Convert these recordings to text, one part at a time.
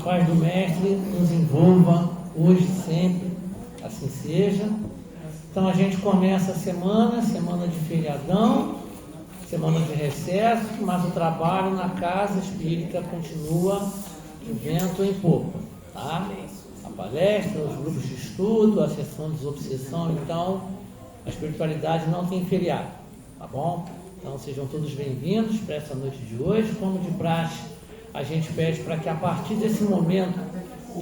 paz do Mestre nos envolva hoje e sempre, assim seja. Então a gente começa a semana de feriadão, semana de recesso, mas o trabalho na casa espírita continua de vento em popa, tá? A palestra, os grupos de estudo, a sessão de desobsessão, então a espiritualidade não tem feriado, tá bom? Então sejam todos bem-vindos para essa noite de hoje. Como de praxe, a gente pede para que a partir desse momento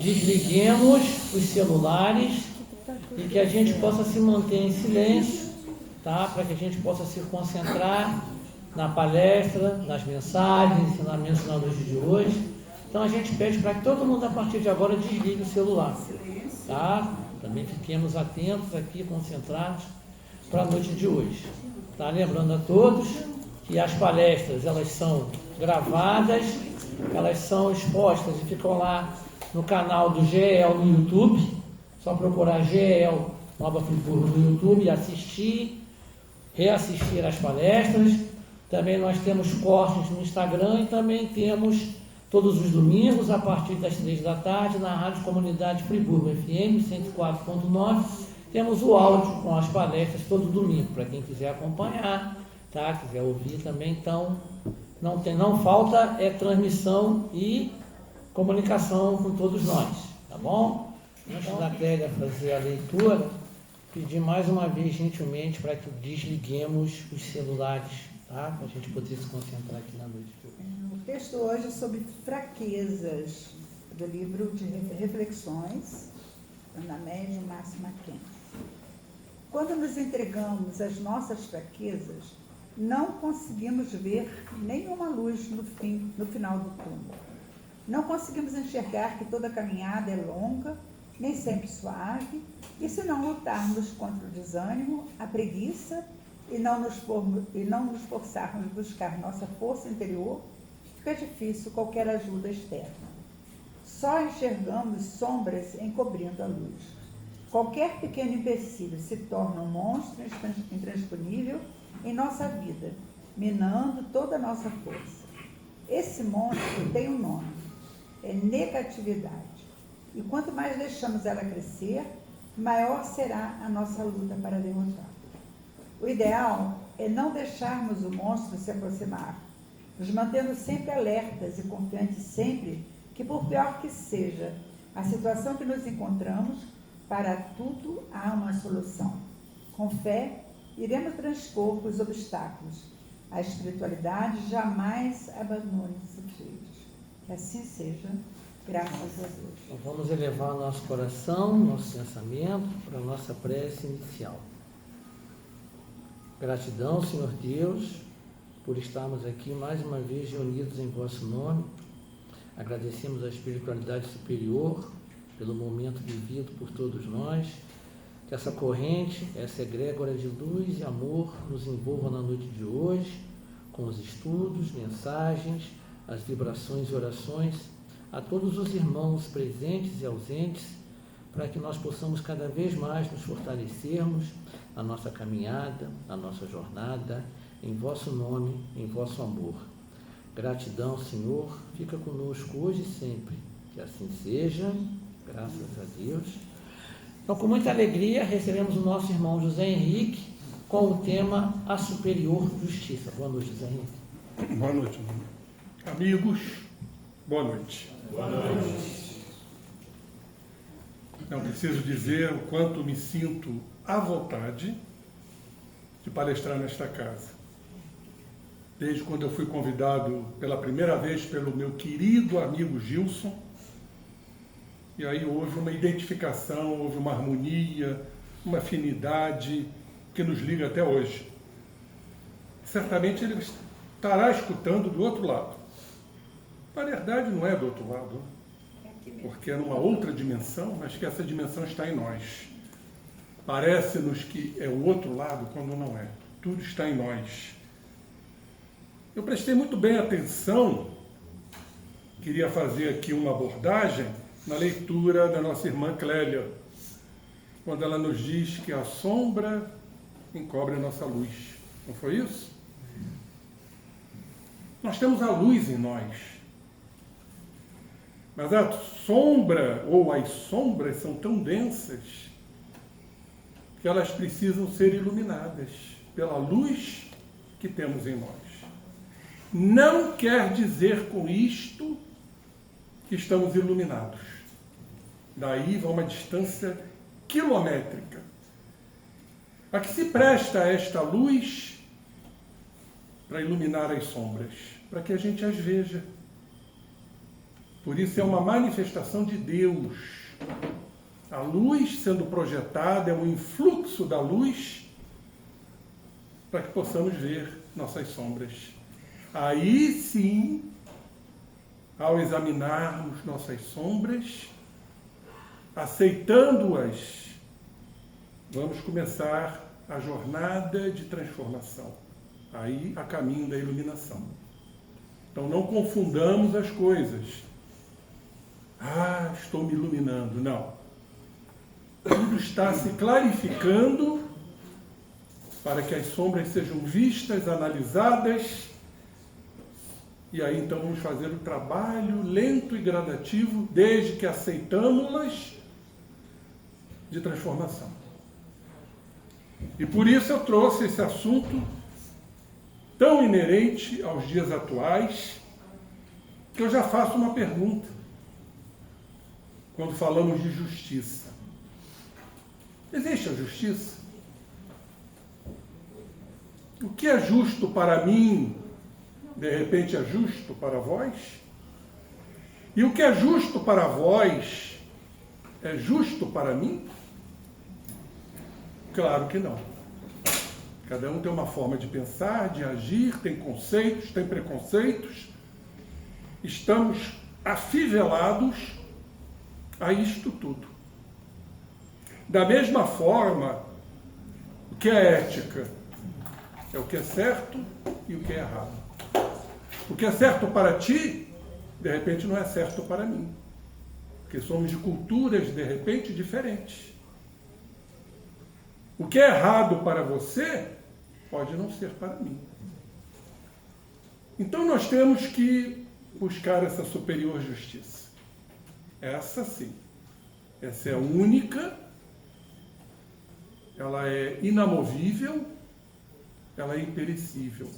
desliguemos os celulares e que a gente possa se manter em silêncio, tá? Para que a gente possa se concentrar na palestra, nas mensagens, ensinamentos na noite de hoje. Então a gente pede para que todo mundo a partir de agora desligue o celular, tá? Também fiquemos atentos aqui, concentrados para a noite de hoje, tá? Lembrando a todos que as palestras, elas são gravadas, elas são expostas e ficam lá no canal do GEL no YouTube. Só procurar GEL Nova Friburgo no YouTube e assistir, reassistir as palestras. Também nós temos cortes no Instagram e também temos todos os domingos, a partir das 3 da tarde, na Rádio Comunidade Friburgo FM 104.9, temos o áudio com as palestras todo domingo, para quem quiser acompanhar, tá? Quiser ouvir também. Então, não falta transmissão e comunicação com todos nós, tá bom? Antes da Clélia fazer a leitura, pedir mais uma vez gentilmente para que desliguemos os celulares, tá? Para a gente poder se concentrar aqui na noite de hoje. O texto hoje é sobre fraquezas, do livro de reflexões, Ana Média Márcio Mackenzie. Quando nos entregamos às nossas fraquezas, não conseguimos ver nenhuma luz no final do túnel. Não conseguimos enxergar que toda caminhada é longa, nem sempre suave, e se não lutarmos contra o desânimo, a preguiça, e não nos forçarmos a buscar nossa força interior, fica difícil qualquer ajuda externa. Só enxergamos sombras encobrindo a luz. Qualquer pequeno empecilho se torna um monstro intransponível em nossa vida, minando toda a nossa força. Esse monstro tem um nome, é negatividade. E quanto mais deixamos ela crescer, maior será a nossa luta para derrotá-la. O ideal é não deixarmos o monstro se aproximar, nos mantendo sempre alertas e confiantes sempre que, por pior que seja a situação que nos encontramos, para tudo há uma solução. Com fé, iremos transpor os obstáculos. A espiritualidade jamais abandone seus filhos. Que assim seja, graças a Deus. Então, vamos elevar nosso coração, nosso pensamento para a nossa prece inicial. Gratidão, Senhor Deus, por estarmos aqui mais uma vez reunidos em vosso nome. Agradecemos a espiritualidade superior pelo momento vivido por todos nós. Que essa corrente, essa egrégora de luz e amor nos envolva na noite de hoje, com os estudos, mensagens, as vibrações e orações a todos os irmãos presentes e ausentes, para que nós possamos cada vez mais nos fortalecermos na nossa caminhada, na nossa jornada, em vosso nome, em vosso amor. Gratidão, Senhor, fica conosco hoje e sempre. Que assim seja, graças a Deus. Então, com muita alegria, recebemos o nosso irmão José Henrique com o tema A Superior Justiça. Boa noite, José Henrique. Boa noite, amigos. Boa noite. Boa noite. Não preciso dizer o quanto me sinto à vontade de palestrar nesta casa. Desde quando eu fui convidado pela primeira vez pelo meu querido amigo Gilson, e aí houve uma identificação, houve uma harmonia, uma afinidade que nos liga até hoje. Certamente ele estará escutando do outro lado. Na verdade não é do outro lado, porque é numa outra dimensão, mas que essa dimensão está em nós. Parece-nos que é o outro lado quando não é. Tudo está em nós. Eu prestei muito bem atenção, queria fazer aqui uma abordagem na leitura da nossa irmã Clélia, quando ela nos diz que a sombra encobre a nossa luz. Não foi isso? Nós temos a luz em nós. Mas a sombra, ou as sombras, são tão densas que elas precisam ser iluminadas pela luz que temos em nós. Não quer dizer com isto que estamos iluminados. Daí vai uma distância quilométrica. A que se presta esta luz para iluminar as sombras? Para que a gente as veja. Por isso é uma manifestação de Deus. A luz sendo projetada é um influxo da luz para que possamos ver nossas sombras. Aí sim, ao examinarmos nossas sombras, aceitando-as, vamos começar a jornada de transformação. Aí a caminho da iluminação. Então não confundamos as coisas. Ah, estou me iluminando. Não. Tudo está se clarificando para que as sombras sejam vistas, analisadas, e aí então vamos fazer o trabalho lento e gradativo, desde que aceitamos-las, de transformação. E por isso eu trouxe esse assunto tão inerente aos dias atuais, que eu já faço uma pergunta, quando falamos de justiça. Existe a justiça? O que é justo para mim, de repente é justo para vós? E o que é justo para vós, é justo para mim? Claro que não. Cada um tem uma forma de pensar, de agir, tem conceitos, tem preconceitos. Estamos afivelados a isto tudo. Da mesma forma, o que é ética? É o que é certo e o que é errado. O que é certo para ti, de repente não é certo para mim. Porque somos de culturas, de repente, diferentes. O que é errado para você, pode não ser para mim. Então nós temos que buscar essa superior justiça. Essa sim. Essa é única, ela é inamovível, ela é imperecível,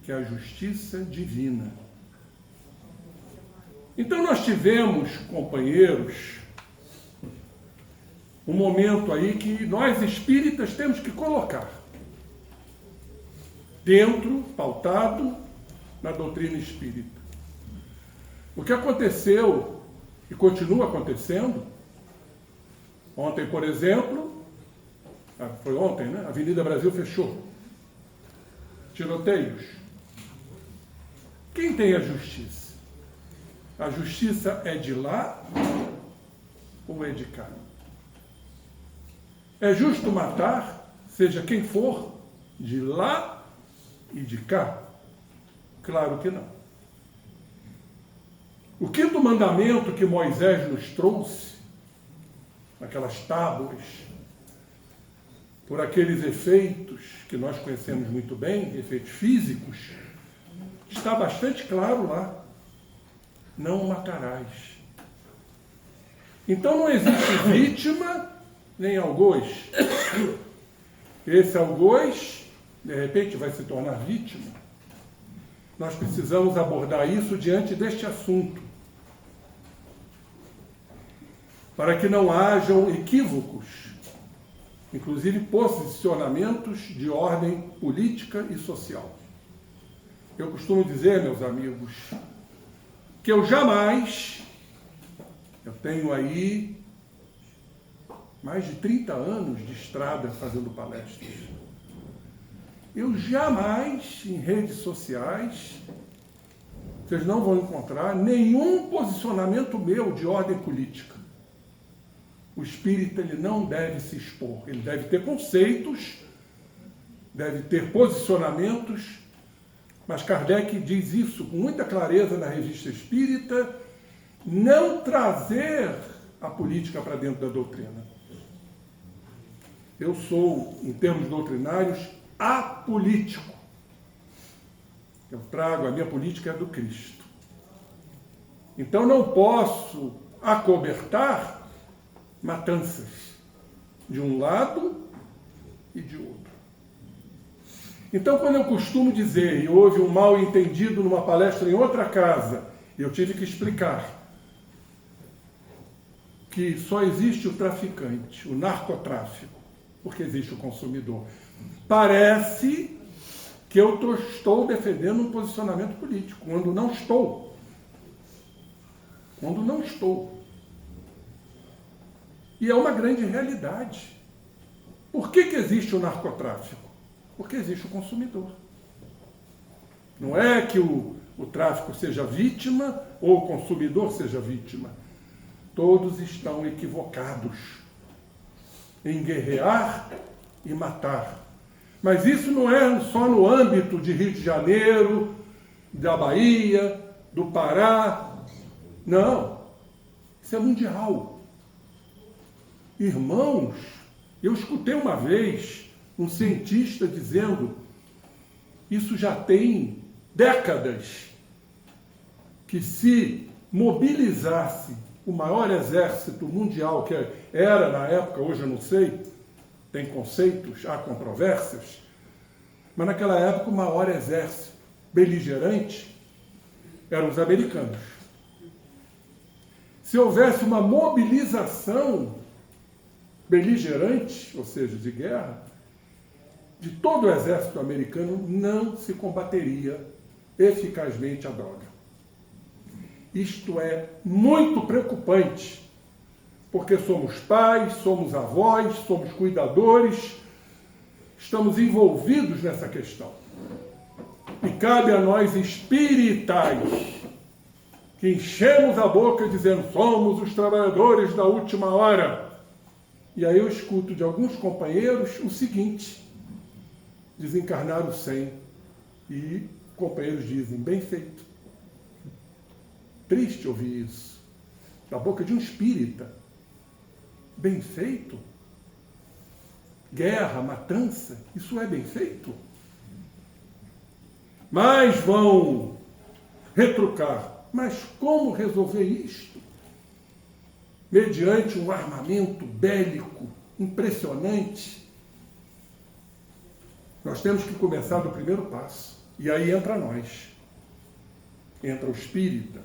que é a justiça divina. Então nós tivemos, companheiros, um momento aí que nós espíritas temos que colocar dentro, pautado na doutrina espírita. O que aconteceu e continua acontecendo, ontem, por exemplo, foi ontem, né? A Avenida Brasil fechou. Tiroteios. Quem tem a justiça? A justiça é de lá ou é de cá? É justo matar, seja quem for, de lá e de cá? Claro que não. O quinto mandamento que Moisés nos trouxe, naquelas tábuas, por aqueles efeitos que nós conhecemos muito bem, efeitos físicos, está bastante claro lá. Não matarás. Então não existe vítima nem algoz. Esse algoz, de repente, vai se tornar vítima. Nós precisamos abordar isso diante deste assunto, para que não hajam equívocos, inclusive posicionamentos de ordem política e social. Eu costumo dizer, meus amigos, que eu tenho aí mais de 30 anos de estrada fazendo palestras. Eu jamais, em redes sociais, vocês não vão encontrar nenhum posicionamento meu de ordem política. O espírita, ele não deve se expor, ele deve ter conceitos, deve ter posicionamentos, mas Kardec diz isso com muita clareza na Revista Espírita, não trazer a política para dentro da doutrina. Eu sou, em termos doutrinários, apolítico. Eu trago, a minha política é do Cristo. Então não posso acobertar matanças de um lado e de outro. Então, quando eu costumo dizer, e houve um mal entendido numa palestra em outra casa, eu tive que explicar que só existe o traficante, o narcotráfico, porque existe o consumidor. Parece que eu estou defendendo um posicionamento político, quando não estou. Quando não estou. E é uma grande realidade. Por que existe o narcotráfico? Porque existe o consumidor. Não é que o tráfico seja vítima ou o consumidor seja vítima. Todos estão equivocados em guerrear e matar. Mas isso não é só no âmbito de Rio de Janeiro, da Bahia, do Pará. Não. Isso é mundial. Irmãos, eu escutei uma vez um cientista dizendo, isso já tem décadas, que se mobilizasse o maior exército mundial, que era na época, hoje eu não sei, tem conceitos, há controvérsias, mas naquela época o maior exército beligerante eram os americanos. Se houvesse uma mobilização beligerante, ou seja, de guerra, de todo o exército americano, não se combateria eficazmente a droga. Isto é muito preocupante, porque somos pais, somos avós, somos cuidadores, estamos envolvidos nessa questão. E cabe a nós espiritais, que enchemos a boca dizendo, somos os trabalhadores da última hora. E aí eu escuto de alguns companheiros o seguinte, desencarnaram sem, e companheiros dizem, bem feito. Triste ouvir isso, da boca de um espírita. Bem feito? Guerra, matança, isso é bem feito? Mas vão retrucar. Mas como resolver isto? Mediante um armamento bélico impressionante. Nós temos que começar do primeiro passo. E aí entra nós. Entra o espírita.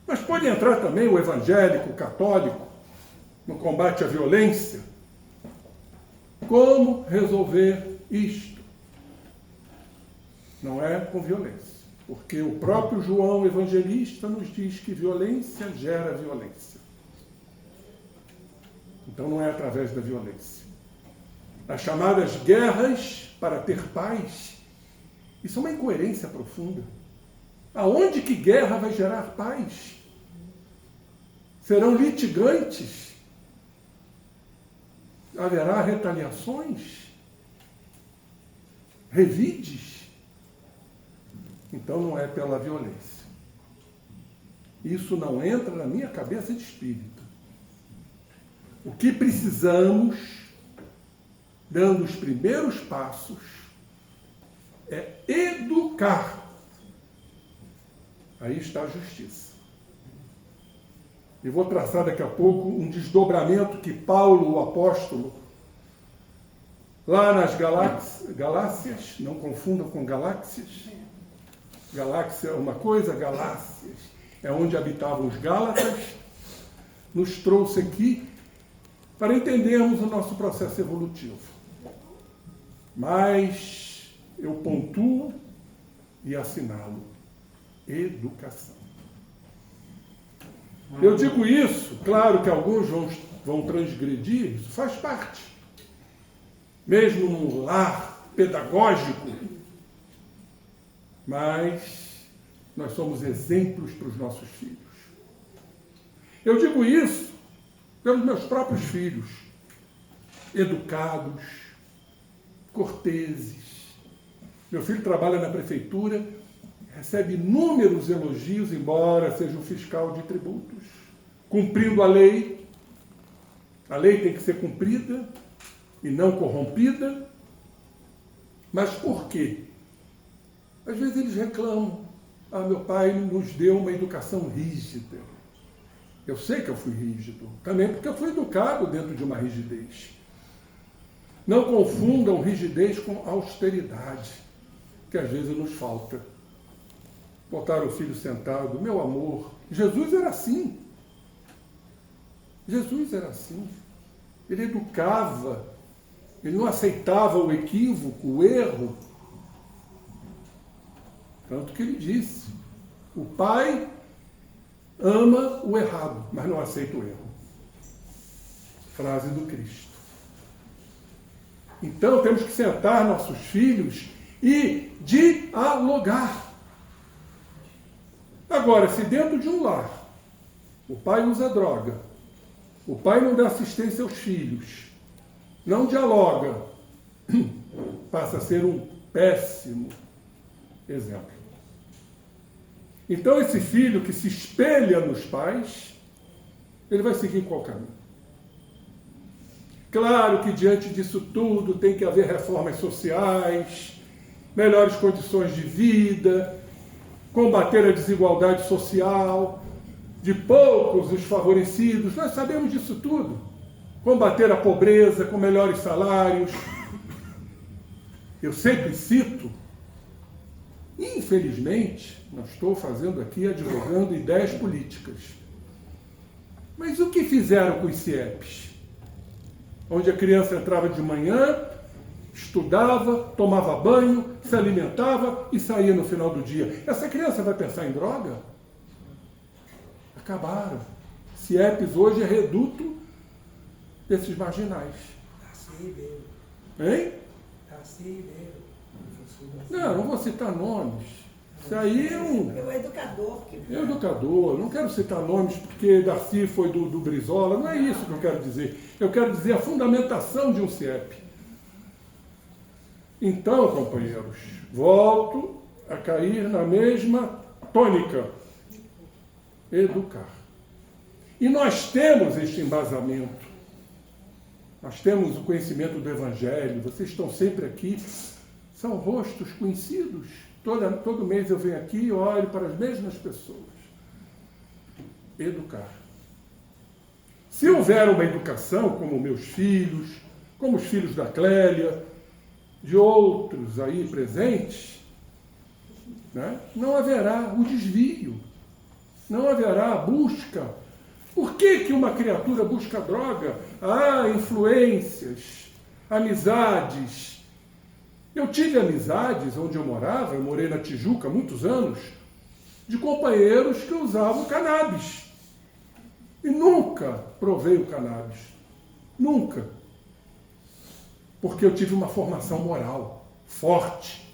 Mas pode entrar também o evangélico, o católico, no combate à violência. Como resolver isto? Não é com violência. Porque o próprio João Evangelista nos diz que violência gera violência. Então não é através da violência. As chamadas guerras para ter paz, isso é uma incoerência profunda. Aonde que guerra vai gerar paz? Serão litigantes? Haverá retaliações? Revides? Então não é pela violência. Isso não entra na minha cabeça de espírito. O que precisamos, dando os primeiros passos, é educar. Aí está a justiça. E vou traçar daqui a pouco um desdobramento que Paulo, o apóstolo, lá nas galáxias, não confundam com galáxias. Galáxia é uma coisa, galáxias é onde habitavam os Gálatas, nos trouxe aqui para entendermos o nosso processo evolutivo. Mas eu pontuo e assinalo. Educação. Eu digo isso, claro que alguns vão transgredir, isso faz parte. Mesmo num lar pedagógico, mas nós somos exemplos para os nossos filhos. Eu digo isso pelos meus próprios filhos, educados, corteses. Meu filho trabalha na prefeitura, recebe inúmeros elogios, embora seja um fiscal de tributos, cumprindo a lei. A lei tem que ser cumprida e não corrompida. Mas por quê? Às vezes eles reclamam. meu pai nos deu uma educação rígida. Eu sei que eu fui rígido, também porque eu fui educado dentro de uma rigidez. Não confundam rigidez com austeridade, que às vezes nos falta. Botar o filho sentado, meu amor. Jesus era assim. Jesus era assim. Ele educava, ele não aceitava o equívoco, o erro. Tanto que ele disse, o pai ama o errado, mas não aceita o erro. Frase do Cristo. Então temos que sentar nossos filhos e dialogar. Agora, se dentro de um lar o pai usa droga, o pai não dá assistência aos filhos, não dialoga, passa a ser um péssimo exemplo. Então esse filho que se espelha nos pais, ele vai seguir qual caminho? Claro que diante disso tudo tem que haver reformas sociais, melhores condições de vida, combater a desigualdade social, de poucos os favorecidos, nós sabemos disso tudo. Combater a pobreza com melhores salários. Eu sempre cito, infelizmente, não estou fazendo aqui, advogando ideias políticas. Mas o que fizeram com os CIEPs? Onde a criança entrava de manhã, estudava, tomava banho, se alimentava e saía no final do dia. Essa criança vai pensar em droga? Acabaram. CIEPs hoje é reduto desses marginais. Hein? Não vou citar nomes. Isso aí é um... É o educador que... É o educador. Não quero citar nomes porque Darcy foi do Brizola. Não é isso que eu quero dizer. Eu quero dizer a fundamentação de um CIEP. Então, companheiros, volto a cair na mesma tônica. Educar. E nós temos este embasamento. Nós temos o conhecimento do Evangelho. Vocês estão sempre aqui. São rostos conhecidos. Todo mês eu venho aqui e olho para as mesmas pessoas. Educar. Se houver uma educação, como meus filhos, como os filhos da Clélia, de outros aí presentes, né, não haverá o desvio, não haverá a busca. Por que uma criatura busca droga? Influências, amizades. Eu tive amizades onde eu morei na Tijuca há muitos anos, de companheiros que usavam cannabis. E nunca provei o cannabis. Nunca. Porque eu tive uma formação moral forte,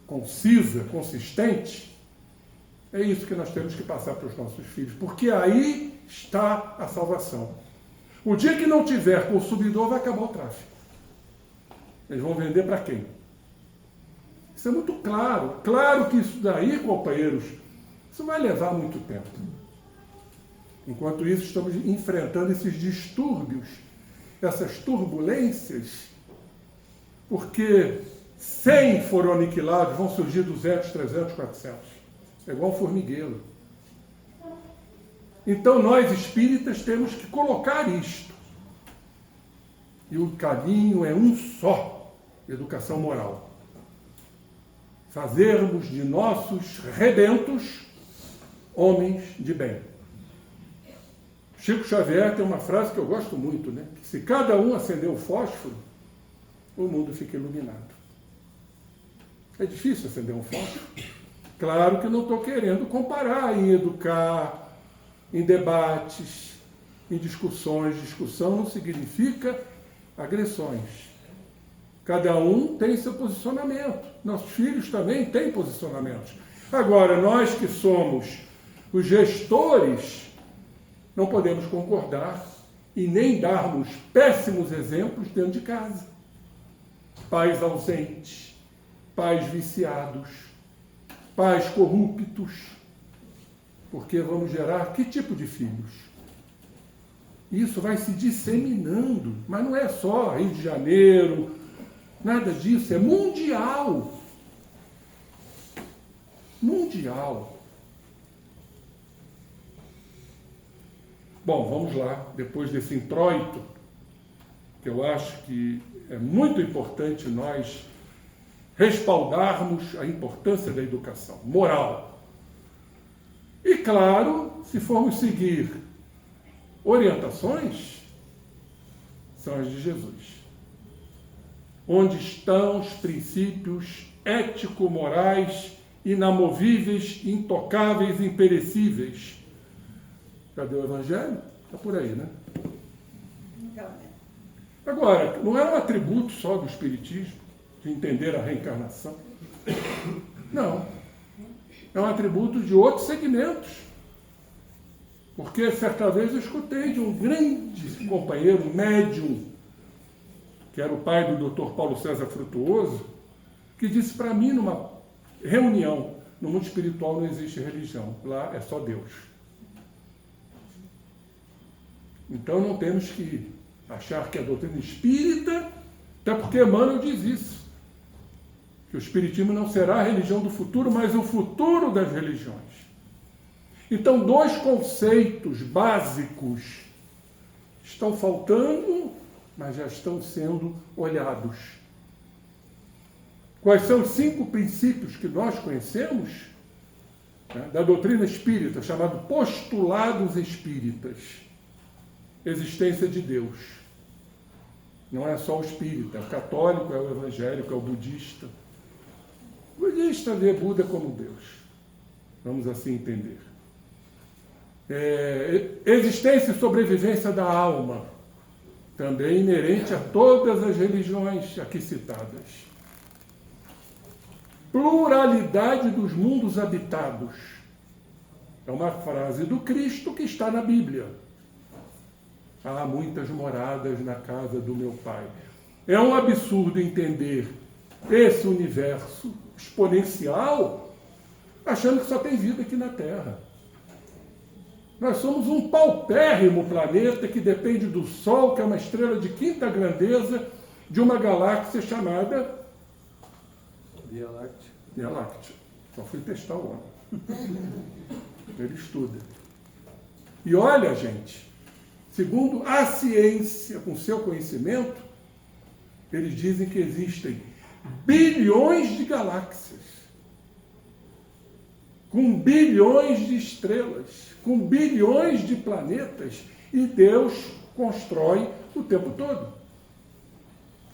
concisa, consistente. É isso que nós temos que passar para os nossos filhos, porque aí está a salvação. O dia que não tiver consumidor, vai acabar o tráfico. Eles vão vender para quem? Isso é muito claro. Claro que isso daí, companheiros, isso vai levar muito tempo. Enquanto isso, estamos enfrentando esses distúrbios, essas turbulências, porque 100 foram aniquilados, vão surgir 200, 300, 400. É igual um formigueiro. Então, nós espíritas temos que colocar isto. E o caminho é um só, educação moral. Fazermos de nossos rebentos homens de bem. Chico Xavier tem uma frase que eu gosto muito, né? Que se cada um acender o fósforo, o mundo fica iluminado. É difícil acender um fósforo. Claro que não estou querendo comparar em educar, em debates, em discussões. Discussão não significa agressões. Cada um tem seu posicionamento. Nossos filhos também têm posicionamentos. Agora, nós que somos os gestores, não podemos concordar e nem darmos péssimos exemplos dentro de casa. Pais ausentes, pais viciados, pais corruptos, porque vamos gerar que tipo de filhos? Isso vai se disseminando, mas não é só Rio de Janeiro, nada disso, é mundial. mundial. Bom, vamos lá, depois desse introito, que eu acho que é muito importante nós respaldarmos a importância da educação moral. E claro, se formos seguir orientações, são as de Jesus. Onde estão os princípios ético-morais inamovíveis, intocáveis, imperecíveis? Cadê o Evangelho? Está por aí, né? Agora, não é um atributo só do Espiritismo, de entender a reencarnação. Não. É um atributo de outros segmentos. Porque certa vez eu escutei de um grande companheiro, médium, que era o pai do Dr. Paulo César Frutuoso, que disse para mim numa reunião: no mundo espiritual não existe religião, lá é só Deus. Então não temos que achar que a doutrina espírita, até porque Emmanuel diz isso, que o espiritismo não será a religião do futuro, mas o futuro das religiões. Então, dois conceitos básicos estão faltando, mas já estão sendo olhados. Quais são os 5 princípios que nós conhecemos, né, da doutrina espírita, chamado postulados espíritas? Existência de Deus. Não é só o espírita, é o católico, é o evangélico, é o budista. O budista vê Buda como Deus. Vamos assim entender. Existência e sobrevivência da alma, também inerente a todas as religiões aqui citadas. Pluralidade dos mundos habitados. É uma frase do Cristo que está na Bíblia. Há muitas moradas na casa do meu Pai. É um absurdo entender esse universo exponencial achando que só tem vida aqui na Terra. Nós somos um paupérrimo planeta que depende do Sol, que é uma estrela de 5ª grandeza, de uma galáxia chamada Via Láctea. Via Láctea. Só fui testar o homem. Ele estuda. E olha, gente, segundo a ciência, com seu conhecimento, eles dizem que existem bilhões de galáxias, com bilhões de estrelas, com bilhões de planetas, e Deus constrói o tempo todo.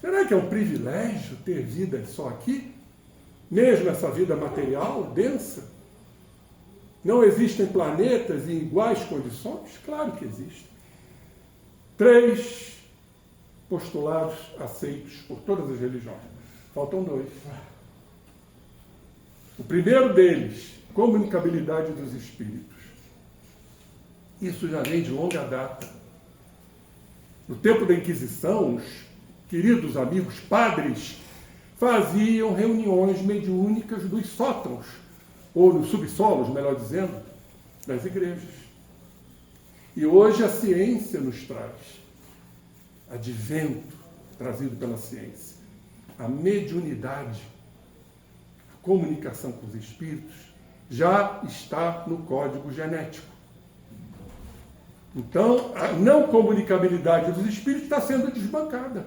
Será que é um privilégio ter vida só aqui? Mesmo essa vida material, densa? Não existem planetas em iguais condições? Claro que existem. 3 postulados aceitos por todas as religiões. Faltam 2. O primeiro deles, comunicabilidade dos espíritos. Isso já vem de longa data. No tempo da Inquisição, os queridos amigos padres faziam reuniões mediúnicas dos sótãos, ou nos subsolos, melhor dizendo, das igrejas. E hoje a ciência nos traz, advento trazido pela ciência, a mediunidade, a comunicação com os espíritos, já está no código genético. Então, a não comunicabilidade dos espíritos está sendo desbancada.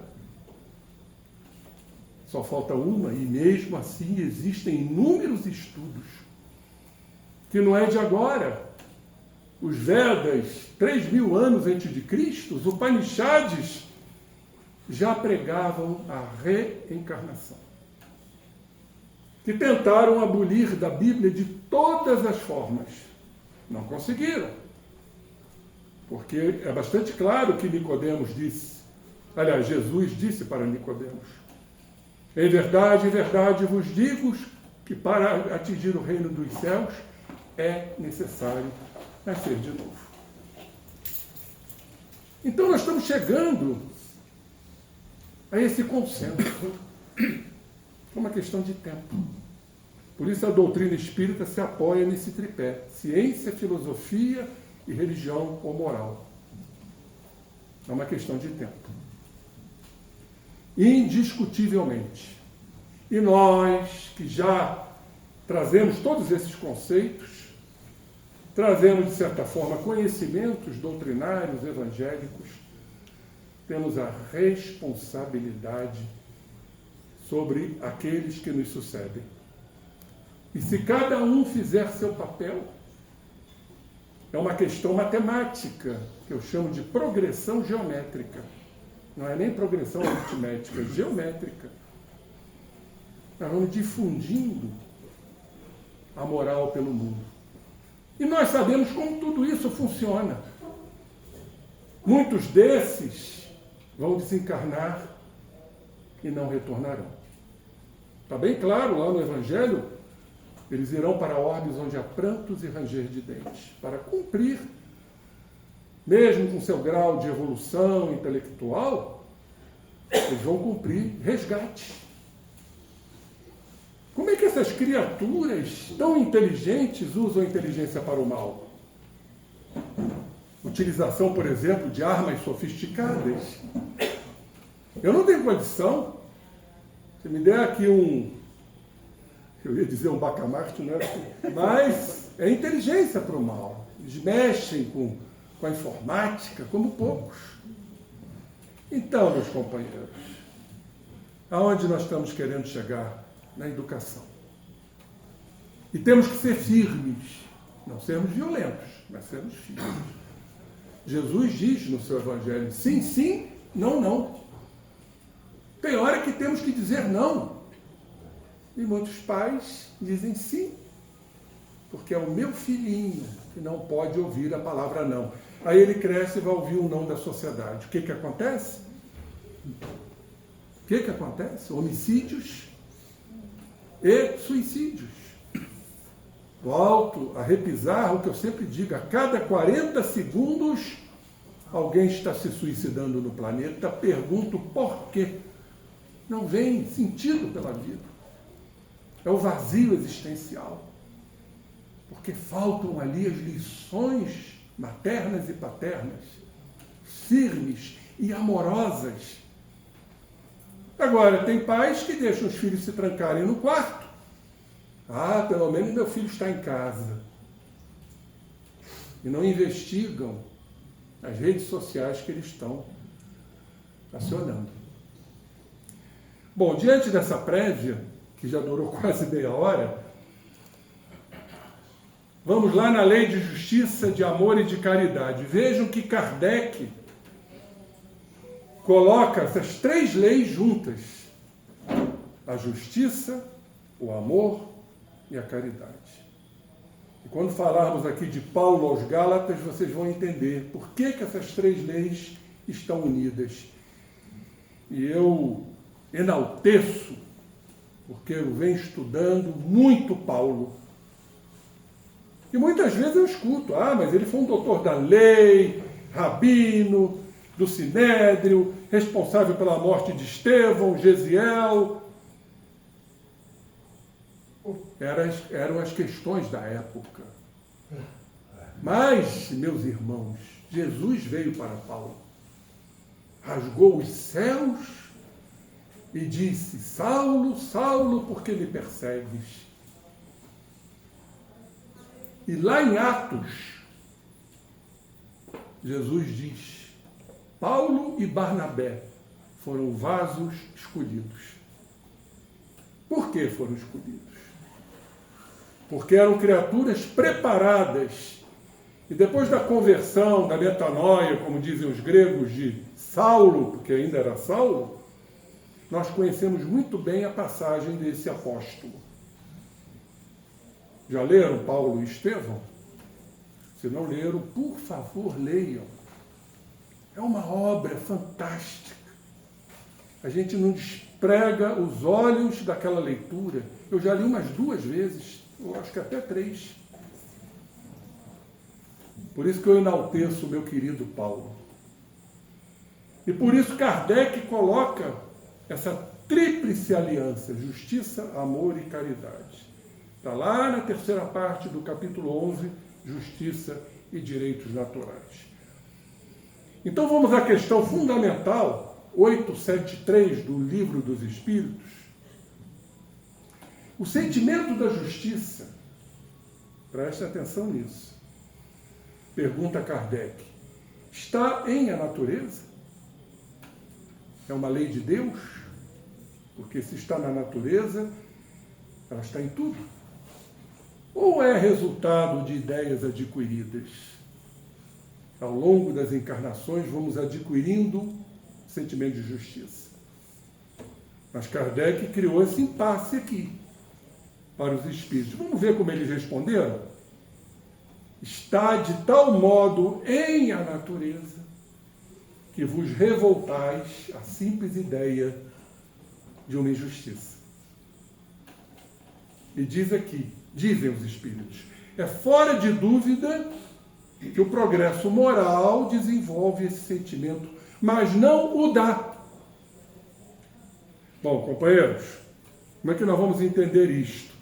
Só falta uma, e mesmo assim existem inúmeros estudos, que não é de agora. Os Vedas, 3.000 anos antes de Cristo, os Upanishads, já pregavam a reencarnação. Que tentaram abolir da Bíblia de todas as formas. Não conseguiram. Porque é bastante claro que Nicodemos disse, aliás, Jesus disse para Nicodemos: em verdade vos digo que para atingir o reino dos céus é necessário nascer de novo. Então nós estamos chegando a esse consenso. É uma questão de tempo. Por isso a doutrina espírita se apoia nesse tripé: ciência, filosofia e religião ou moral. É uma questão de tempo. Indiscutivelmente. E nós, que já trazemos todos esses conceitos, trazemos, de certa forma, conhecimentos doutrinários evangélicos, temos a responsabilidade sobre aqueles que nos sucedem. E se cada um fizer seu papel, é uma questão matemática, que eu chamo de progressão geométrica. Não é nem progressão aritmética, é geométrica. Nós vamos difundindo a moral pelo mundo. E nós sabemos como tudo isso funciona. Muitos desses vão desencarnar e não retornarão. Está bem claro lá no Evangelho, eles irão para orbes onde há prantos e ranger de dentes, para cumprir, mesmo com seu grau de evolução intelectual, eles vão cumprir resgate. Como é que essas criaturas tão inteligentes usam a inteligência para o mal? Utilização, por exemplo, de armas sofisticadas. Eu não tenho condição. Se me der aqui eu ia dizer um bacamarte, não é? Mas é inteligência para o mal. Eles mexem com a informática como poucos. Então, meus companheiros, aonde nós estamos querendo chegar? Na educação. E temos que ser firmes, não sermos violentos, mas sermos firmes. Jesus diz no seu Evangelho, sim, sim, não, não. Tem hora que temos que dizer não. E muitos pais dizem sim, porque é o meu filhinho que não pode ouvir a palavra não. Aí ele cresce e vai ouvir o não da sociedade. O que acontece? O que acontece? Homicídios e suicídios. Volto a repisar o que eu sempre digo, a cada 40 segundos alguém está se suicidando no planeta. Pergunto por quê. Não vem sentido pela vida. É o vazio existencial. Porque faltam ali as lições maternas e paternas, firmes e amorosas. Agora, tem pais que deixam os filhos se trancarem no quarto. Ah, pelo menos meu filho está em casa. E não investigam as redes sociais que eles estão acionando. Bom, diante dessa prévia, que já durou quase meia hora, vamos lá na lei de justiça, de amor e de caridade. Vejam que Kardec coloca essas três leis juntas: a justiça, o amor e a caridade. E quando falarmos aqui de Paulo aos Gálatas, vocês vão entender por que essas três leis estão unidas. E eu enalteço, porque eu venho estudando muito Paulo. E muitas vezes eu escuto, mas ele foi um doutor da lei, rabino, do Sinédrio, responsável pela morte de Estevão, Gesiel. Eram as questões da época. Mas, meus irmãos, Jesus veio para Paulo, rasgou os céus e disse: Saulo, Saulo, por que me persegues? E lá em Atos, Jesus diz: Paulo e Barnabé foram vasos escolhidos. Por que foram escolhidos? Porque eram criaturas preparadas. E depois da conversão, da metanoia, como dizem os gregos, de Saulo, porque ainda era Saulo, nós conhecemos muito bem a passagem desse apóstolo. Já leram Paulo e Estevão? Se não leram, por favor, leiam. É uma obra fantástica. A gente não desprega os olhos daquela leitura. Eu já li umas 2 vezes, eu acho que até 3. Por isso que eu enalteço o meu querido Paulo. E por isso Kardec coloca essa tríplice aliança: justiça, amor e caridade. Está lá na 3ª parte do capítulo 11, justiça e direitos naturais. Então vamos à questão fundamental, 873 do Livro dos Espíritos, O sentimento da justiça, preste atenção nisso, pergunta Kardec, está em a natureza? É uma lei de Deus? Porque se está na natureza, ela está em tudo. Ou é resultado de ideias adquiridas? Ao longo das encarnações, vamos adquirindo sentimento de justiça. Mas Kardec criou esse impasse aqui, para os espíritos. Vamos ver como eles responderam? Está de tal modo em a natureza que vos revoltais à simples ideia de uma injustiça. E diz aqui, dizem os espíritos, é fora de dúvida que o progresso moral desenvolve esse sentimento, mas não o dá. Bom, companheiros, como é que nós vamos entender isto?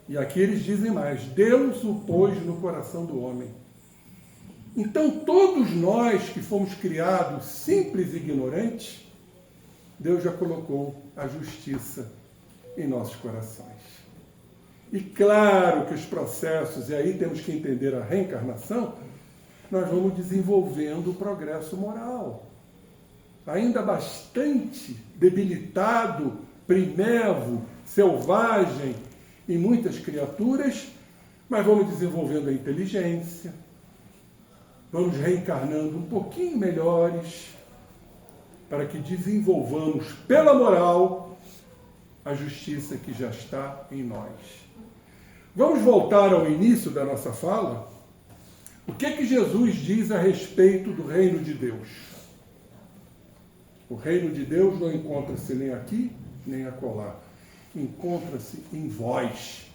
E aqui eles dizem mais, Deus o pôs no coração do homem. Então, todos nós que fomos criados simples e ignorantes, Deus já colocou a justiça em nossos corações. E claro que os processos, e aí temos que entender a reencarnação, nós vamos desenvolvendo o progresso moral. Ainda bastante debilitado, primevo, selvagem em muitas criaturas, mas vamos desenvolvendo a inteligência, vamos reencarnando um pouquinho melhores, para que desenvolvamos pela moral a justiça que já está em nós. Vamos voltar ao início da nossa fala. O que é que Jesus diz a respeito do reino de Deus? O reino de Deus não encontra-se nem aqui, nem acolá. Encontra-se em vós.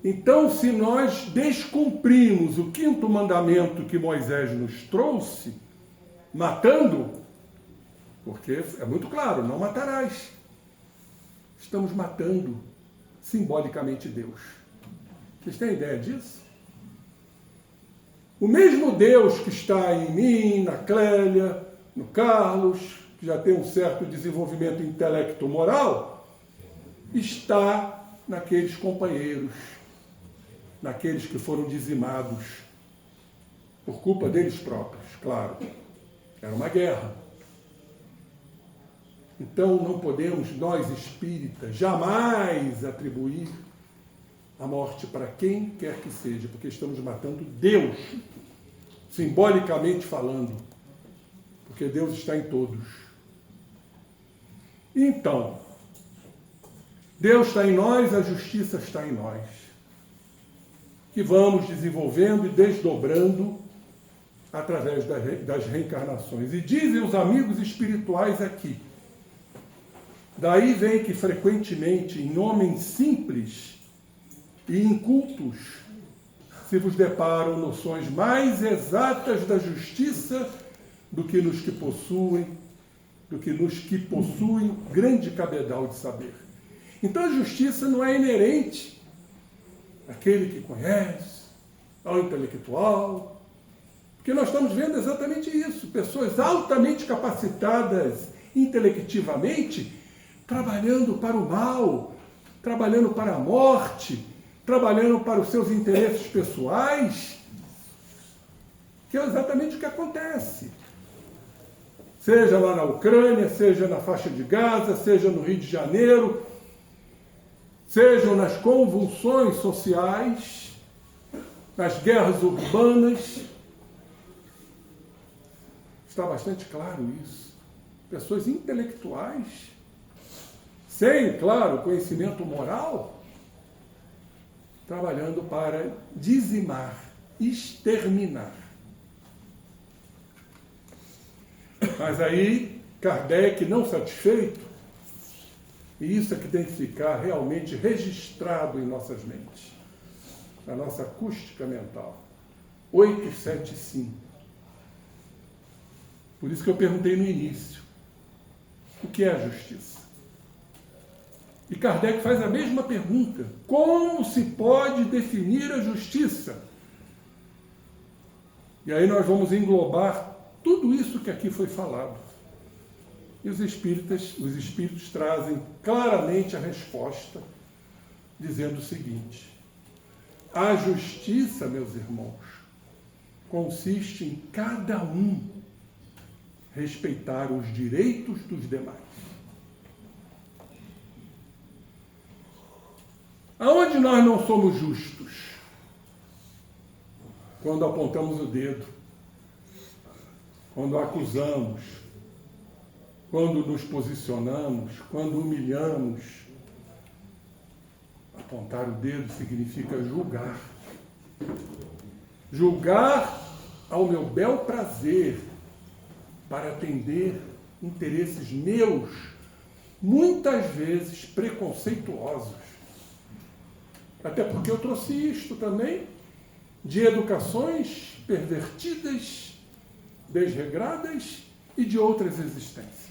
Então, se nós descumprimos o 5º mandamento que Moisés nos trouxe, matando, porque é muito claro, não matarás. Estamos matando simbolicamente Deus. Vocês têm ideia disso? O mesmo Deus que está em mim, na Clélia, no Carlos, que já tem um certo desenvolvimento intelecto-moral, está naqueles companheiros, naqueles que foram dizimados por culpa deles próprios, claro. Era uma guerra. Então não podemos, nós espíritas, jamais atribuir a morte para quem quer que seja, porque estamos matando Deus, simbolicamente falando, porque Deus está em todos. Então, Deus está em nós, a justiça está em nós, que vamos desenvolvendo e desdobrando através das reencarnações. E dizem os amigos espirituais aqui, daí vem que frequentemente em homens simples e incultos se vos deparam noções mais exatas da justiça do que nos que possuem grande cabedal de saber. Então a justiça não é inerente àquele que conhece, ao intelectual, porque nós estamos vendo exatamente isso, pessoas altamente capacitadas intelectivamente, trabalhando para o mal, trabalhando para a morte, trabalhando para os seus interesses pessoais, que é exatamente o que acontece. Seja lá na Ucrânia, seja na faixa de Gaza, seja no Rio de Janeiro, sejam nas convulsões sociais, nas guerras urbanas. Está bastante claro isso. Pessoas intelectuais, sem, claro, conhecimento moral, trabalhando para dizimar, exterminar. Mas aí, Kardec, não satisfeito, e isso é que tem que ficar realmente registrado em nossas mentes, na nossa acústica mental. 875. Por isso que eu perguntei no início, o que é a justiça? E Kardec faz a mesma pergunta, como se pode definir a justiça? E aí nós vamos englobar tudo isso que aqui foi falado. E os espíritos trazem claramente a resposta, dizendo o seguinte: a justiça, meus irmãos, consiste em cada um respeitar os direitos dos demais. Aonde nós não somos justos? Quando apontamos o dedo, quando acusamos, quando nos posicionamos, quando humilhamos. Apontar o dedo significa julgar. Julgar ao meu bel prazer, para atender interesses meus, muitas vezes preconceituosos. Até porque eu trouxe isto também, de educações pervertidas, desregradas e de outras existências.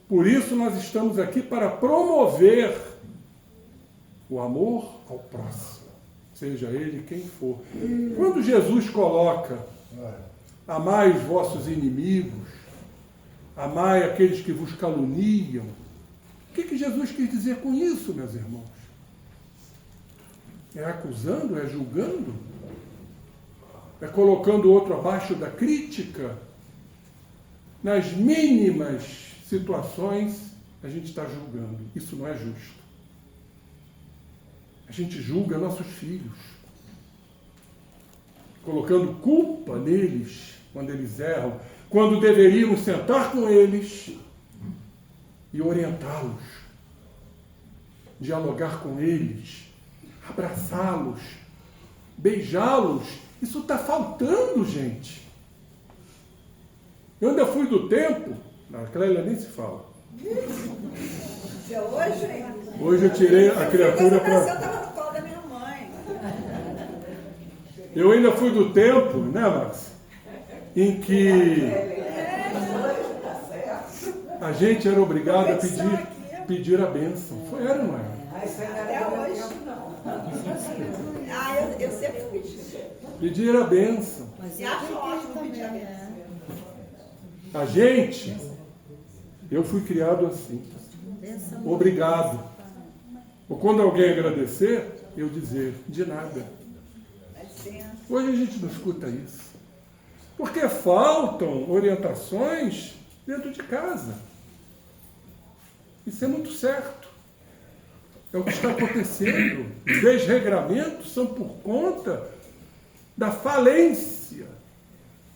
Por isso nós estamos aqui para promover o amor ao próximo, seja ele quem for. Quando Jesus coloca: amai os vossos inimigos, amai aqueles que vos caluniam, o que Jesus quis dizer com isso, meus irmãos? É acusando, é julgando? É colocando o outro abaixo da crítica? Nas mínimas situações, a gente está julgando. Isso não é justo. A gente julga nossos filhos, colocando culpa neles quando eles erram, quando deveríamos sentar com eles e orientá-los, dialogar com eles, abraçá-los, beijá-los. Isso está faltando, gente. Eu ainda fui do tempo, naquela nem se fala. Hoje eu tirei a criatura para... Eu ainda fui do tempo, né, Max? Em que a gente era obrigado a pedir a bênção. Era, não era? Até hoje. Eu sempre pedi. Pedir a bênção. E acho ótimo pedir a bênção. A gente, eu fui criado assim. Obrigado. Ou quando alguém agradecer, eu dizer, de nada. Hoje a gente não escuta isso. Porque faltam orientações dentro de casa. Isso é muito certo. É o que está acontecendo. Os desregramentos são por conta da falência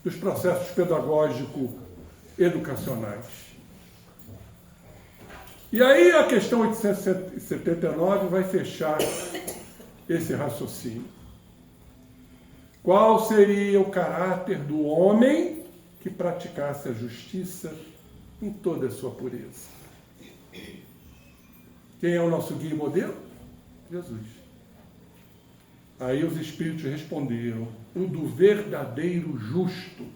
dos processos pedagógicos educacionais. E aí a questão 879 vai fechar esse raciocínio. Qual seria o caráter do homem que praticasse a justiça em toda a sua pureza? Quem é o nosso guia e modelo? Jesus. Aí os espíritos responderam: o do verdadeiro justo.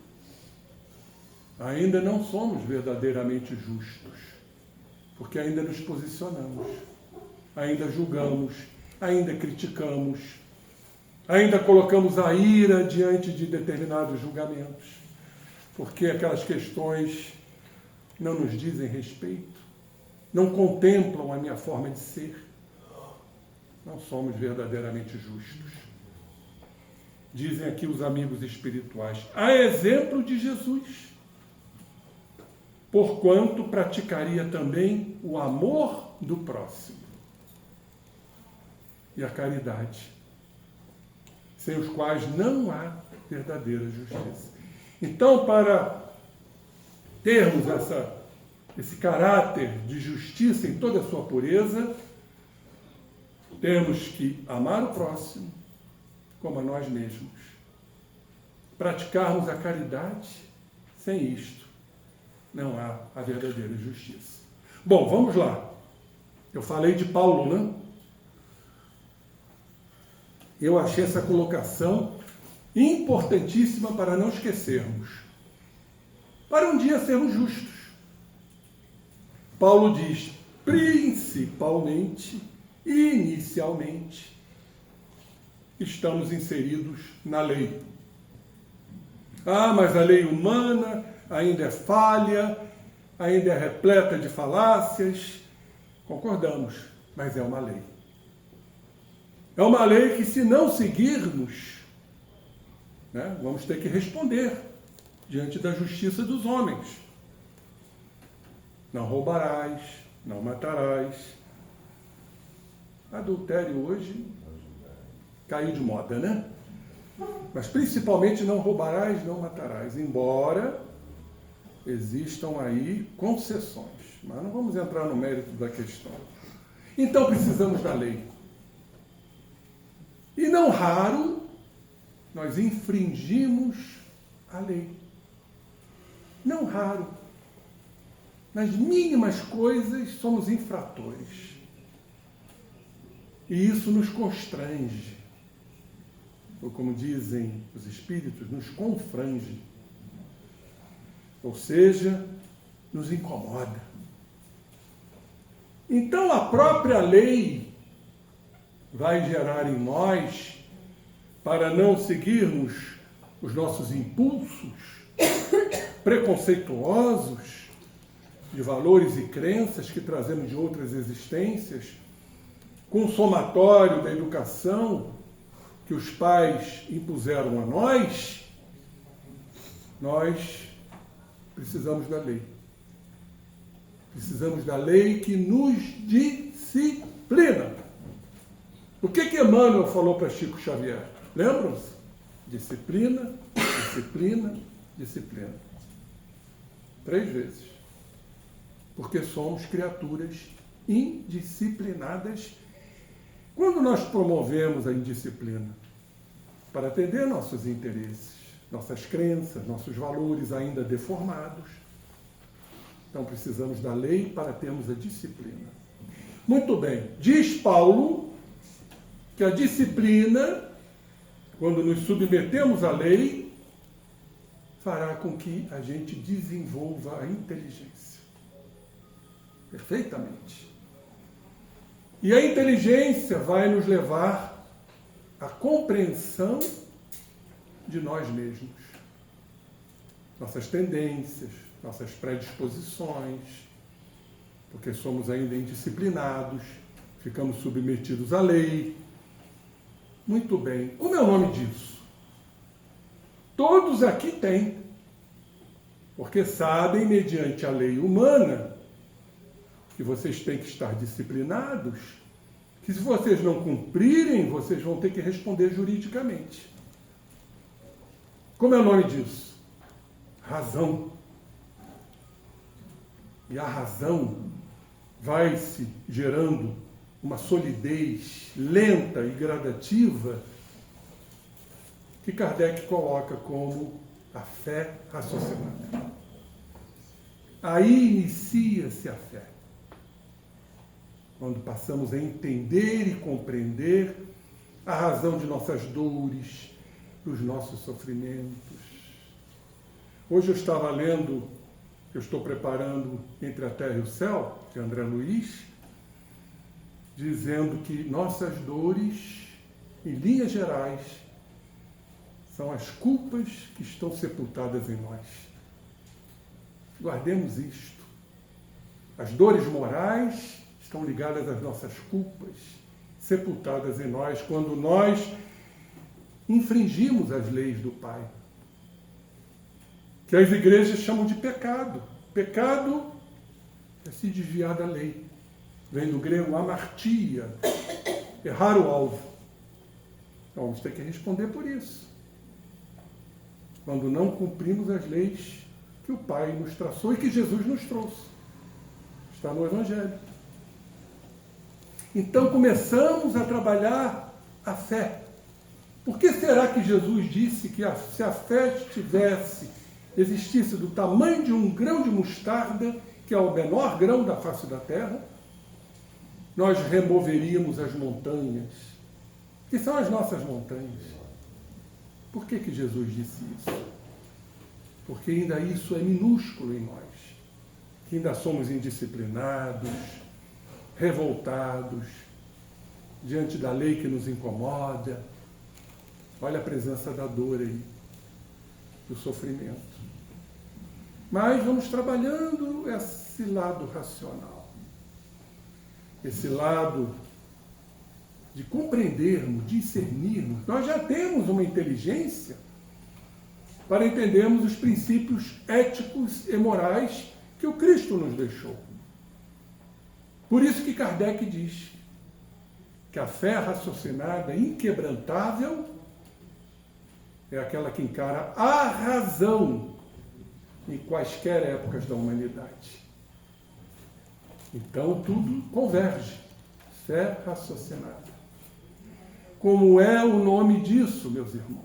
Ainda não somos verdadeiramente justos, porque ainda nos posicionamos, ainda julgamos, ainda criticamos, ainda colocamos a ira diante de determinados julgamentos, porque aquelas questões não nos dizem respeito, não contemplam a minha forma de ser. Não somos verdadeiramente justos. Dizem aqui os amigos espirituais, a exemplo de Jesus, porquanto praticaria também o amor do próximo e a caridade, sem os quais não há verdadeira justiça. Então, para termos esse caráter de justiça em toda a sua pureza, temos que amar o próximo como a nós mesmos. Praticarmos a caridade, sem isto não há a verdadeira justiça. Bom, vamos lá. Eu falei de Paulo, né? Eu achei essa colocação importantíssima para não esquecermos. Para um dia sermos justos. Paulo diz, principalmente, inicialmente, estamos inseridos na lei. Ah, mas a lei humana ainda é falha, ainda é repleta de falácias, concordamos, mas é uma lei. É uma lei que, se não seguirmos, né, vamos ter que responder diante da justiça dos homens. Não roubarás, não matarás. Adultério hoje caiu de moda, né? Mas principalmente não roubarás, não matarás, embora existam aí concessões. Mas não vamos entrar no mérito da questão. Então precisamos da lei. E não raro, nós infringimos a lei. Não raro. Nas mínimas coisas somos infratores. E isso nos constrange. Ou como dizem os espíritos, nos confrange. Ou seja, nos incomoda. Então a própria lei vai gerar em nós, para não seguirmos os nossos impulsos preconceituosos de valores e crenças que trazemos de outras existências, com o somatório da educação que os pais impuseram a nós, nós precisamos da lei. Precisamos da lei que nos disciplina. O que Emmanuel falou para Chico Xavier? Lembram-se? Disciplina, disciplina, disciplina. 3 vezes. Porque somos criaturas indisciplinadas. Quando nós promovemos a indisciplina para atender nossos interesses, nossas crenças, nossos valores ainda deformados, então precisamos da lei para termos a disciplina. Muito bem. Diz Paulo que a disciplina, quando nos submetemos à lei, fará com que a gente desenvolva a inteligência. Perfeitamente. E a inteligência vai nos levar à compreensão de nós mesmos. Nossas tendências, nossas predisposições, porque somos ainda indisciplinados, ficamos submetidos à lei. Muito bem. Como é o nome disso? Todos aqui têm, porque sabem, mediante a lei humana, que vocês têm que estar disciplinados, que se vocês não cumprirem, vocês vão ter que responder juridicamente. Como é o nome disso? Razão. E a razão vai se gerando uma solidez lenta e gradativa que Kardec coloca como a fé raciocinada. Aí inicia-se a fé. Quando passamos a entender e compreender a razão de nossas dores, dos nossos sofrimentos. Hoje eu estava lendo, eu estou preparando Entre a Terra e o Céu, de André Luiz, dizendo que nossas dores, em linhas gerais, são as culpas que estão sepultadas em nós. Guardemos isto. As dores morais estão ligadas às nossas culpas, sepultadas em nós, quando nós infringimos as leis do Pai. Que as igrejas chamam de pecado. Pecado é se desviar da lei. Vem do grego amartia, errar o alvo. Então vamos ter que responder por isso. Quando não cumprimos as leis que o Pai nos traçou e que Jesus nos trouxe. Está no Evangelho. Então começamos a trabalhar a fé. Por que será que Jesus disse que se a fé existisse do tamanho de um grão de mostarda, que é o menor grão da face da terra, nós removeríamos as montanhas, que são as nossas montanhas? Por que Jesus disse isso? Porque ainda isso é minúsculo em nós, que ainda somos indisciplinados, revoltados, diante da lei que nos incomoda. Olha a presença da dor aí, do sofrimento. Mas vamos trabalhando esse lado racional, esse lado de compreendermos, discernirmos. Nós já temos uma inteligência para entendermos os princípios éticos e morais que o Cristo nos deixou. Por isso que Kardec diz que a fé raciocinada, inquebrantável, é aquela que encara a razão em quaisquer épocas da humanidade. Então tudo converge. Fé raciocinada. Como é o nome disso, meus irmãos?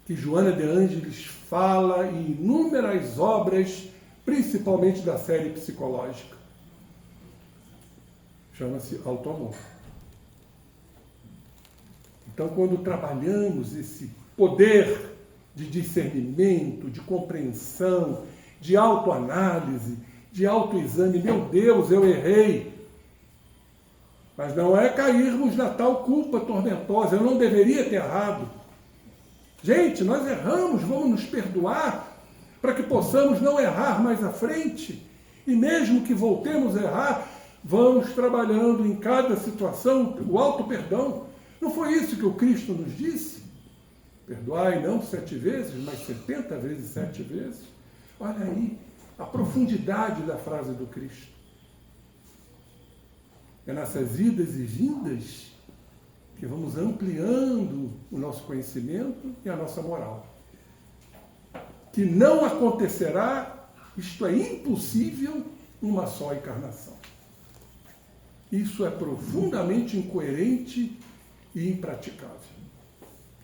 Que Joana de Ângeles fala em inúmeras obras, principalmente da série psicológica. Chama-se autoamor. Então, quando trabalhamos esse poder de discernimento, de compreensão, de autoanálise, de autoexame, meu Deus, eu errei. Mas não é cairmos na tal culpa tormentosa, eu não deveria ter errado. Gente, nós erramos, vamos nos perdoar para que possamos não errar mais à frente. E mesmo que voltemos a errar, vamos trabalhando em cada situação o auto-perdão. Não foi isso que o Cristo nos disse? Perdoai não 7 vezes, mas 70 vezes 7 vezes. Olha aí a profundidade da frase do Cristo. É nessas idas e vindas que vamos ampliando o nosso conhecimento e a nossa moral. Que não acontecerá, isto é impossível, numa só encarnação. Isso é profundamente incoerente e impraticável.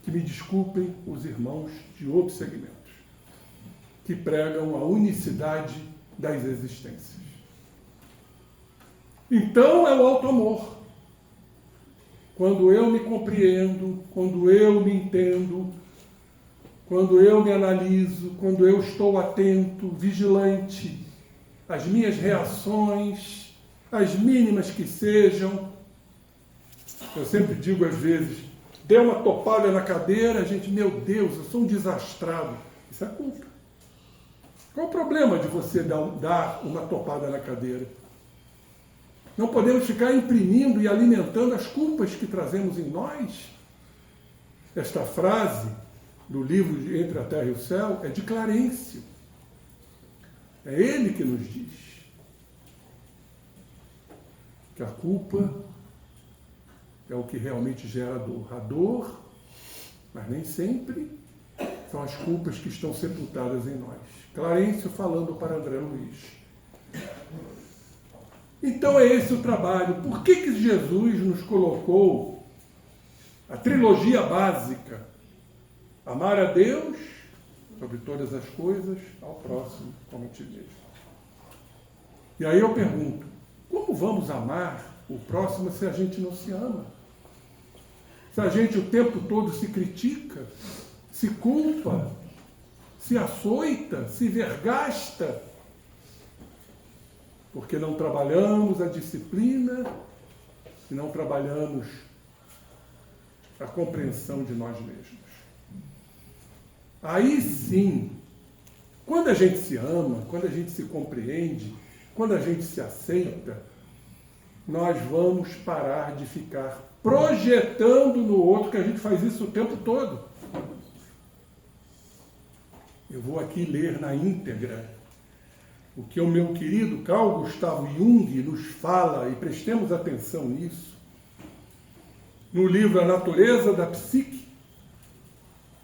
Que me desculpem os irmãos de outros segmentos, que pregam a unicidade das existências. Então é o auto-amor. Quando eu me compreendo, quando eu me entendo, quando eu me analiso, quando eu estou atento, vigilante, às minhas reações, as mínimas que sejam. Eu sempre digo às vezes, deu uma topada na cadeira, gente, meu Deus, eu sou um desastrado. Isso é culpa. Qual o problema de você dar uma topada na cadeira? Não podemos ficar imprimindo e alimentando as culpas que trazemos em nós. Esta frase do livro Entre a Terra e o Céu é de Clarencio. É ele que nos diz que a culpa é o que realmente gera dor. A dor, mas nem sempre, são as culpas que estão sepultadas em nós. Clarencio falando para André Luiz. Então é esse o trabalho. Por que Jesus nos colocou a trilogia básica? Amar a Deus sobre todas as coisas, ao próximo como a ti mesmo. E aí eu pergunto, como vamos amar o próximo se a gente não se ama? Se a gente o tempo todo se critica, se culpa, se açoita, se vergasta, porque não trabalhamos a disciplina e não trabalhamos a compreensão de nós mesmos. Aí sim, quando a gente se ama, quando a gente se compreende, quando a gente se aceita, nós vamos parar de ficar projetando no outro, que a gente faz isso o tempo todo. Eu vou aqui ler na íntegra o que o meu querido Carl Gustav Jung nos fala, e prestemos atenção nisso, no livro A Natureza da Psique.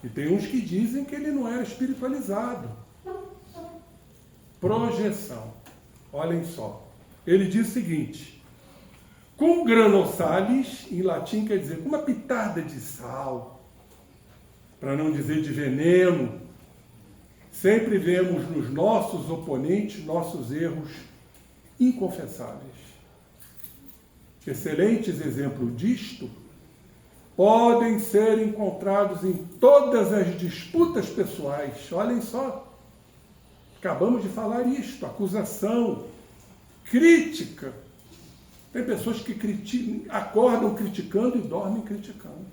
E tem uns que dizem que ele não era espiritualizado. Projeção. Olhem só. Ele diz o seguinte: cum grano salis, em latim quer dizer com uma pitada de sal, para não dizer de veneno, sempre vemos nos nossos oponentes nossos erros inconfessáveis. Excelentes exemplos disto podem ser encontrados em todas as disputas pessoais. Olhem só, acabamos de falar isto, acusação, crítica. Tem pessoas que acordam criticando e dormem criticando.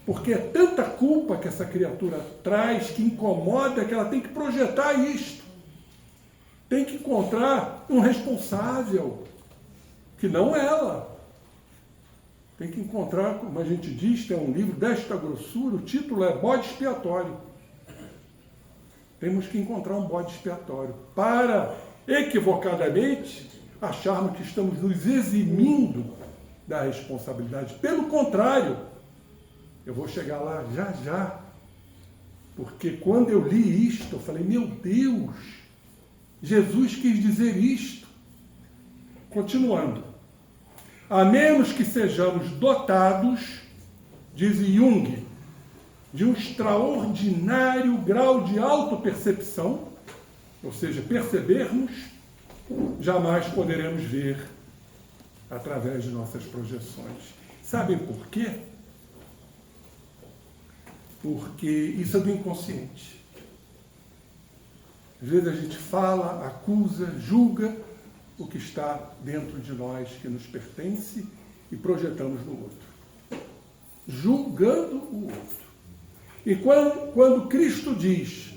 Porque é tanta culpa que essa criatura traz, que incomoda, que ela tem que projetar isto. Tem que encontrar um responsável, que não ela. Tem que encontrar, como a gente diz, tem um livro desta grossura, o título é Bode Expiatório. Temos que encontrar um bode expiatório para, equivocadamente, acharmos que estamos nos eximindo da responsabilidade. Pelo contrário, eu vou chegar lá já já, porque quando eu li isto, eu falei, meu Deus, Jesus quis dizer isto. Continuando. A menos que sejamos dotados, diz Jung, de um extraordinário grau de autopercepção, ou seja, percebermos, jamais poderemos ver através de nossas projeções. Sabem por quê? Porque isso é do inconsciente. Às vezes a gente fala, acusa, julga o que está dentro de nós, que nos pertence, e projetamos no outro. Julgando o outro. E quando Cristo diz,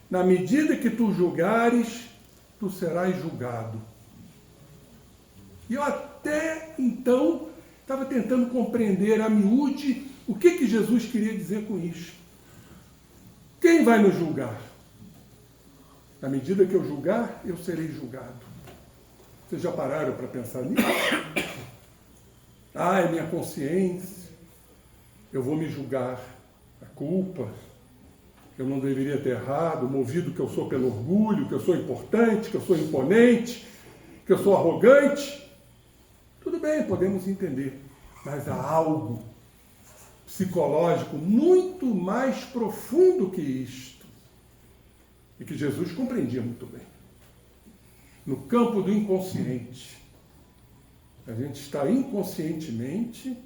na medida que tu julgares, tu serás julgado. E eu até então estava tentando compreender a miúde o que Jesus queria dizer com isso. Quem vai nos julgar? Na medida que eu julgar, eu serei julgado. Vocês já pararam para pensar nisso? É minha consciência, eu vou me julgar. A culpa, eu não deveria ter errado, movido que eu sou pelo orgulho, que eu sou importante, que eu sou imponente, que eu sou arrogante. Tudo bem, podemos entender, mas há algo psicológico muito mais profundo que isto, e que Jesus compreendia muito bem. No campo do inconsciente, a gente está inconscientemente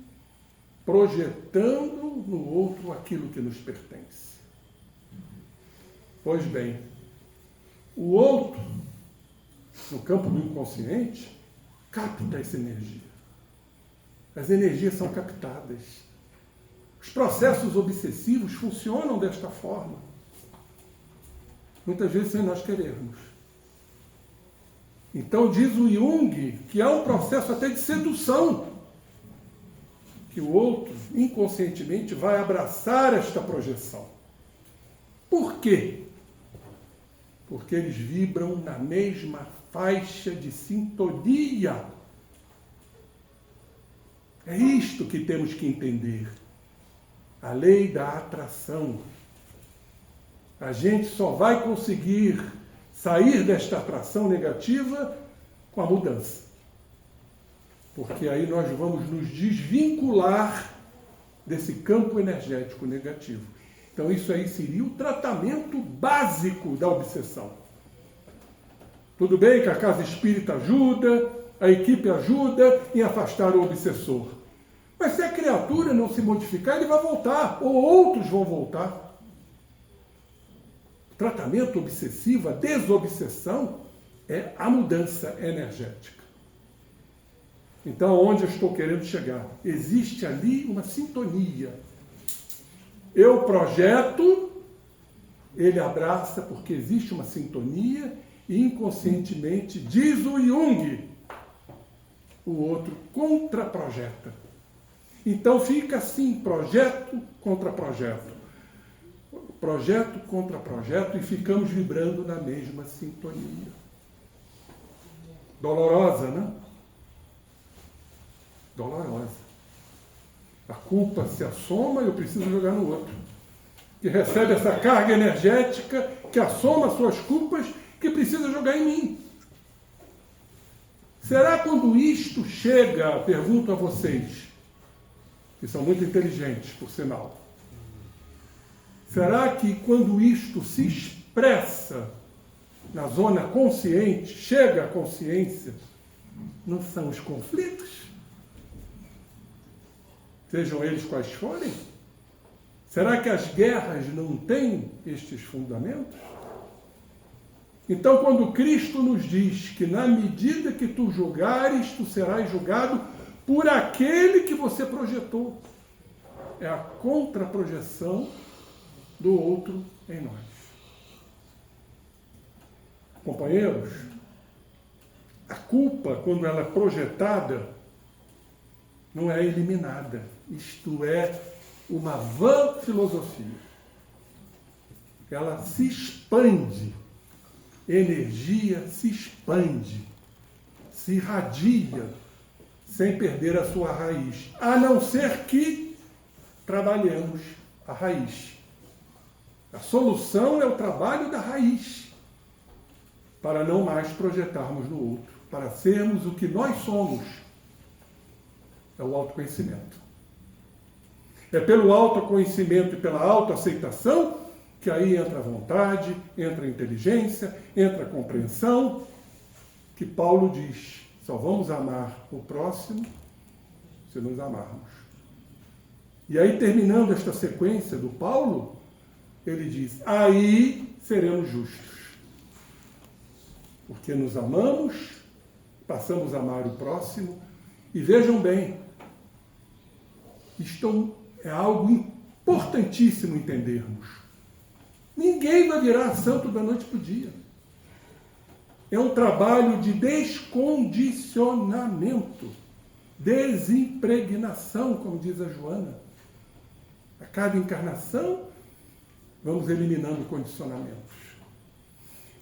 projetando no outro aquilo que nos pertence. Pois bem, o outro, no campo do inconsciente, capta essa energia. As energias são captadas. Os processos obsessivos funcionam desta forma. Muitas vezes sem nós querermos. Então diz o Jung que há um processo até de sedução, que o outro, inconscientemente, vai abraçar esta projeção. Por quê? Porque eles vibram na mesma faixa de sintonia. É isto que temos que entender. A lei da atração. A gente só vai conseguir sair desta atração negativa com a mudança. Porque aí nós vamos nos desvincular desse campo energético negativo. Então isso aí seria o tratamento básico da obsessão. Tudo bem que a casa espírita ajuda, a equipe ajuda em afastar o obsessor. Mas se a criatura não se modificar, ele vai voltar, ou outros vão voltar. O tratamento obsessivo, a desobsessão, é a mudança energética. Então, onde eu estou querendo chegar? Existe ali uma sintonia. Eu projeto, ele abraça, porque existe uma sintonia, e inconscientemente, diz o Jung, o outro contraprojeta. Então fica assim, projeto contra projeto. Projeto contra projeto, e ficamos vibrando na mesma sintonia. Dolorosa, né? Dolorosa. A culpa se assoma e eu preciso jogar no outro. Que recebe essa carga energética, que assoma suas culpas, que precisa jogar em mim. Será quando isto chega, pergunto a vocês, que são muito inteligentes, por sinal, será que quando isto se expressa na zona consciente, chega à consciência, não são os conflitos? Sejam eles quais forem? Será que as guerras não têm estes fundamentos? Então, quando Cristo nos diz que na medida que tu julgares, tu serás julgado por aquele que você projetou. é a contraprojeção do outro em nós. Companheiros, a culpa, quando ela é projetada, não é eliminada. Isto é uma vã filosofia. Ela se expande, energia se expande, se irradia, sem perder a sua raiz, a não ser que trabalhemos a raiz. A solução é o trabalho da raiz, para não mais projetarmos no outro, para sermos o que nós somos. É o autoconhecimento. É pelo autoconhecimento e pela autoaceitação que aí entra a vontade, entra a inteligência, entra a compreensão, que Paulo diz: só vamos amar o próximo se nos amarmos. E aí, terminando esta sequência do Paulo, ele diz: aí seremos justos. Porque nos amamos, passamos a amar o próximo, e vejam bem, isto é algo importantíssimo entendermos. Ninguém vai virar santo da noite para o dia. É um trabalho de descondicionamento, desimpregnação, como diz a Joana. A cada encarnação, vamos eliminando condicionamentos.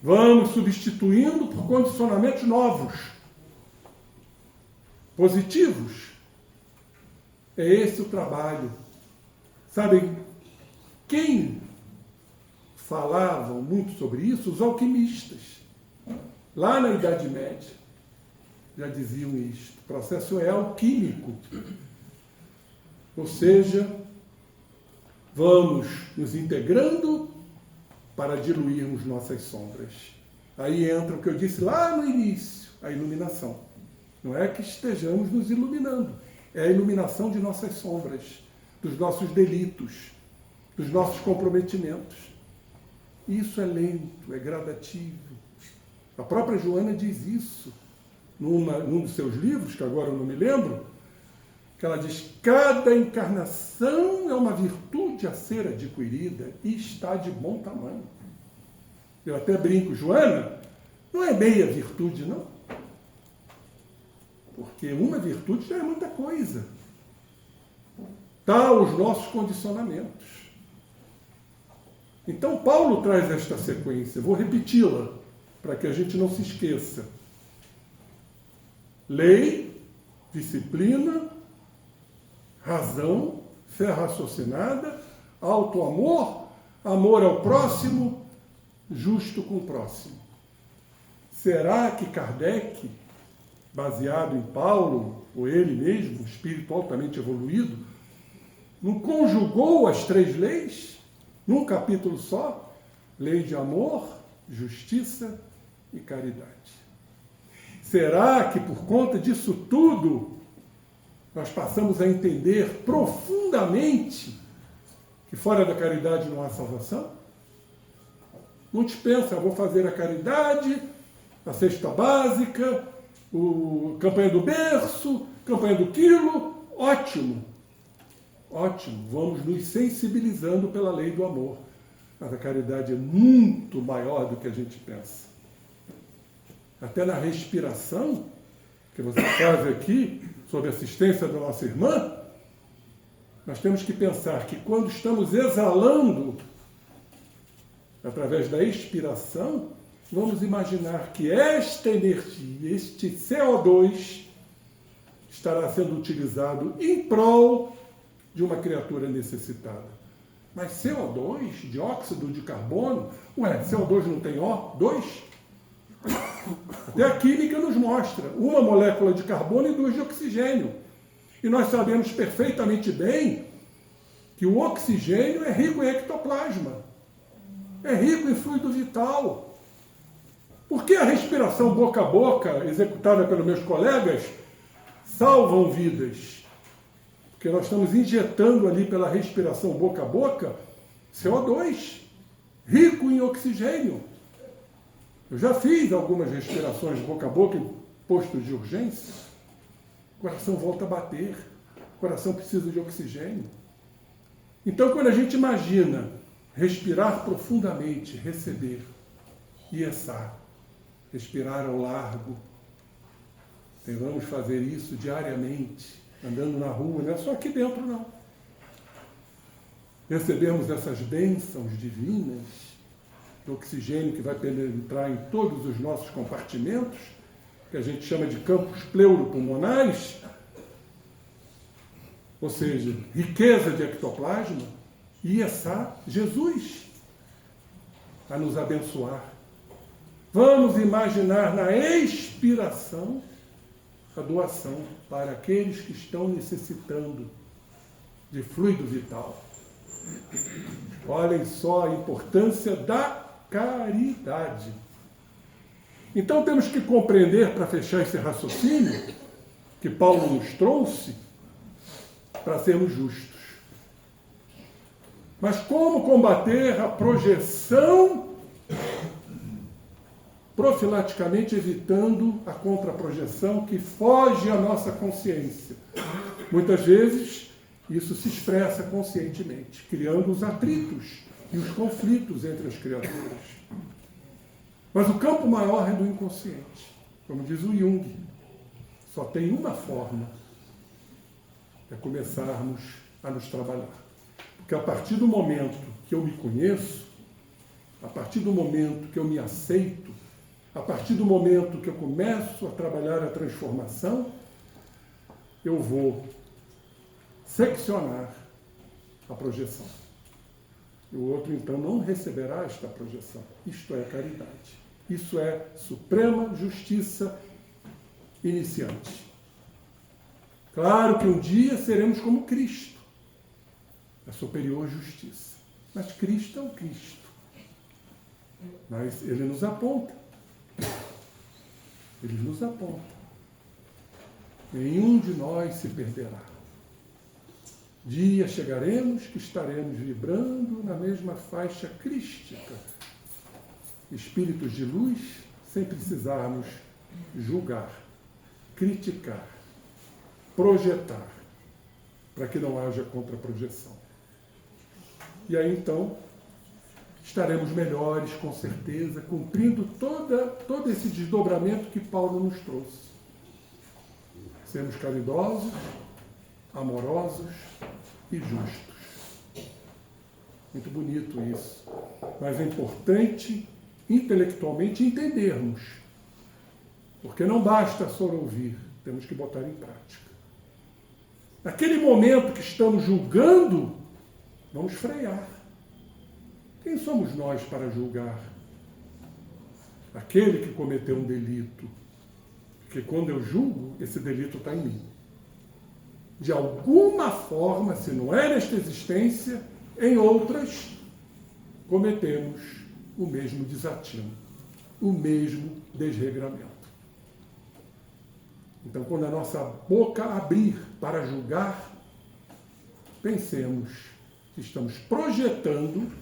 Vamos substituindo por condicionamentos novos, positivos. É esse o trabalho. Sabem quem falavam muito sobre isso? Os alquimistas. Lá na Idade Média, já diziam isto. O processo é alquímico. Ou seja, vamos nos integrando para diluirmos nossas sombras. Aí entra o que eu disse lá no início, a iluminação. Não é que estejamos nos iluminando, é a iluminação de nossas sombras, dos nossos delitos, dos nossos comprometimentos. Isso é lento, é gradativo. A própria Joana diz isso num dos seus livros, que agora eu não me lembro, que ela diz: cada encarnação é uma virtude a ser adquirida e está de bom tamanho. Eu até brinco: Joana, não é meia virtude, não. Porque uma virtude já é muita coisa. Tá os nossos condicionamentos. Então Paulo traz esta sequência, vou repeti-la, para que a gente não se esqueça. Lei, disciplina, razão, fé raciocinada, auto-amor, amor ao próximo, justo com o próximo. Será que Kardec, baseado em Paulo, ou ele mesmo, espírito altamente evoluído, não conjugou as três leis num capítulo só? Lei de amor, justiça e caridade. Será que por conta disso tudo nós passamos a entender profundamente que fora da caridade não há salvação? Muitos pensam: vou fazer a caridade, a cesta básica, a campanha do berço, campanha do quilo. Ótimo, ótimo, vamos nos sensibilizando pela lei do amor. Mas a caridade é muito maior do que a gente pensa. Até na respiração, que você faz aqui, sob assistência da nossa irmã, nós temos que pensar que quando estamos exalando, através da expiração, vamos imaginar que esta energia, este CO2, estará sendo utilizado em prol de uma criatura necessitada. Mas CO2, dióxido de carbono, CO2 não tem O2? Até a química nos mostra uma molécula de carbono e duas de oxigênio. E nós sabemos perfeitamente bem que o oxigênio é rico em ectoplasma, é rico em fluido vital. Por que a respiração boca a boca, executada pelos meus colegas, salvam vidas? Porque nós estamos injetando ali pela respiração boca a boca CO2, rico em oxigênio. Eu já fiz algumas respirações boca a boca em postos de urgência. O coração volta a bater. O coração precisa de oxigênio. Então, quando a gente imagina respirar profundamente, receber, iessar, respirar ao largo, vamos fazer isso diariamente, andando na rua, não é só aqui dentro, não. Recebemos essas bênçãos divinas, do oxigênio que vai penetrar em todos os nossos compartimentos, que a gente chama de campos pleuropulmonares, ou seja, riqueza de ectoplasma, e essa Jesus a nos abençoar. Vamos imaginar na expiração a doação para aqueles que estão necessitando de fluido vital. Olhem só a importância da caridade. Então temos que compreender, para fechar esse raciocínio, que Paulo nos trouxe, para sermos justos. Mas como combater a projeção, profilaticamente evitando a contraprojeção que foge à nossa consciência? Muitas vezes isso se expressa conscientemente, criando os atritos e os conflitos entre as criaturas. Mas o campo maior é do inconsciente. Como diz o Jung, só tem uma forma, é começarmos a nos trabalhar. Porque a partir do momento que eu me conheço, a partir do momento que eu me aceito, a partir do momento que eu começo a trabalhar a transformação, eu vou seccionar a projeção. E o outro, então, não receberá esta projeção. Isto é caridade. Isso é suprema justiça iniciante. Claro que um dia seremos como Cristo, a superior justiça. Mas Cristo é o Cristo. Mas Ele nos aponta. Ele nos aponta. Nenhum de nós se perderá. Dia chegaremos que estaremos vibrando na mesma faixa crística. Espíritos de luz, sem precisarmos julgar, criticar, projetar, para que não haja contraprojeção. E aí, então, estaremos melhores, com certeza, cumprindo todo esse desdobramento que Paulo nos trouxe. Sermos caridosos, amorosos e justos. Muito bonito isso. Mas é importante, intelectualmente, entendermos. Porque não basta só ouvir, temos que botar em prática. Naquele momento que estamos julgando, vamos frear. Quem somos nós para julgar? Aquele que cometeu um delito. Porque quando eu julgo, esse delito está em mim. De alguma forma, se não é nesta existência, em outras, cometemos o mesmo desatino, o mesmo desregramento. Então, quando a nossa boca abrir para julgar, pensemos que estamos projetando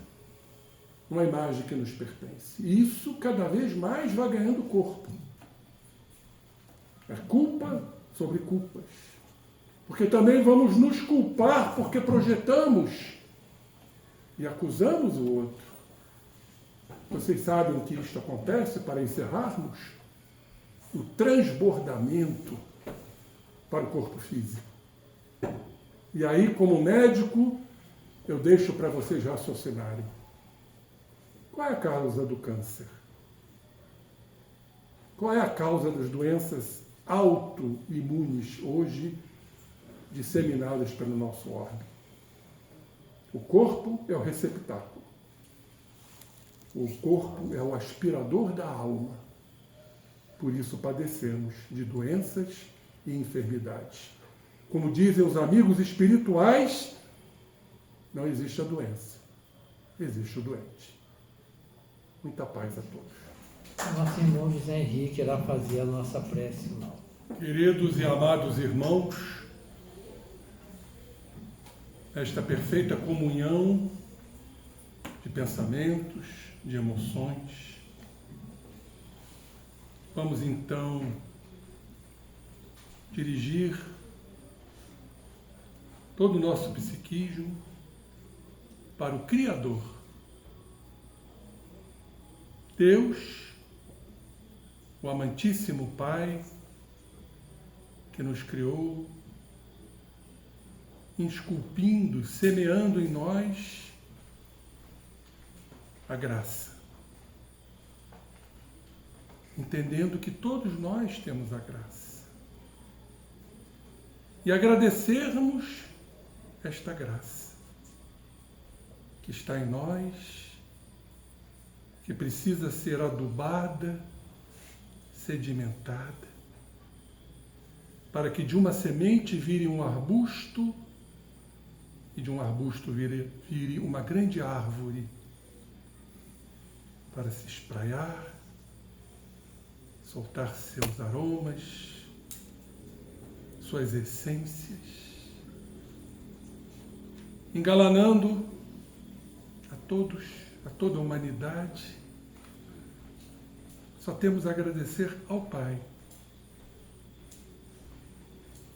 uma imagem que nos pertence. E isso cada vez mais vai ganhando corpo. É culpa sobre culpas. Porque também vamos nos culpar porque projetamos e acusamos o outro. Vocês sabem que isto acontece, para encerrarmos? O transbordamento para o corpo físico. E aí, como médico, eu deixo para vocês raciocinarem. Qual é a causa do câncer? Qual é a causa das doenças autoimunes hoje disseminadas pelo nosso orbe? O corpo é o receptáculo. O corpo é o aspirador da alma. Por isso padecemos de doenças e enfermidades. Como dizem os amigos espirituais, não existe a doença, existe o doente. Muita paz a todos. Nosso irmão José Henrique irá fazer a nossa prece final. Queridos e amados irmãos, esta perfeita comunhão de pensamentos, de emoções, vamos então dirigir todo o nosso psiquismo para o Criador. Deus, o amantíssimo Pai, que nos criou, esculpindo, semeando em nós a graça. Entendendo que todos nós temos a graça. E agradecermos esta graça que está em nós, que precisa ser adubada, sedimentada, para que de uma semente vire um arbusto e de um arbusto vire uma grande árvore para se espraiar, soltar seus aromas, suas essências, engalanando a todos, a toda a humanidade. Só temos a agradecer ao Pai.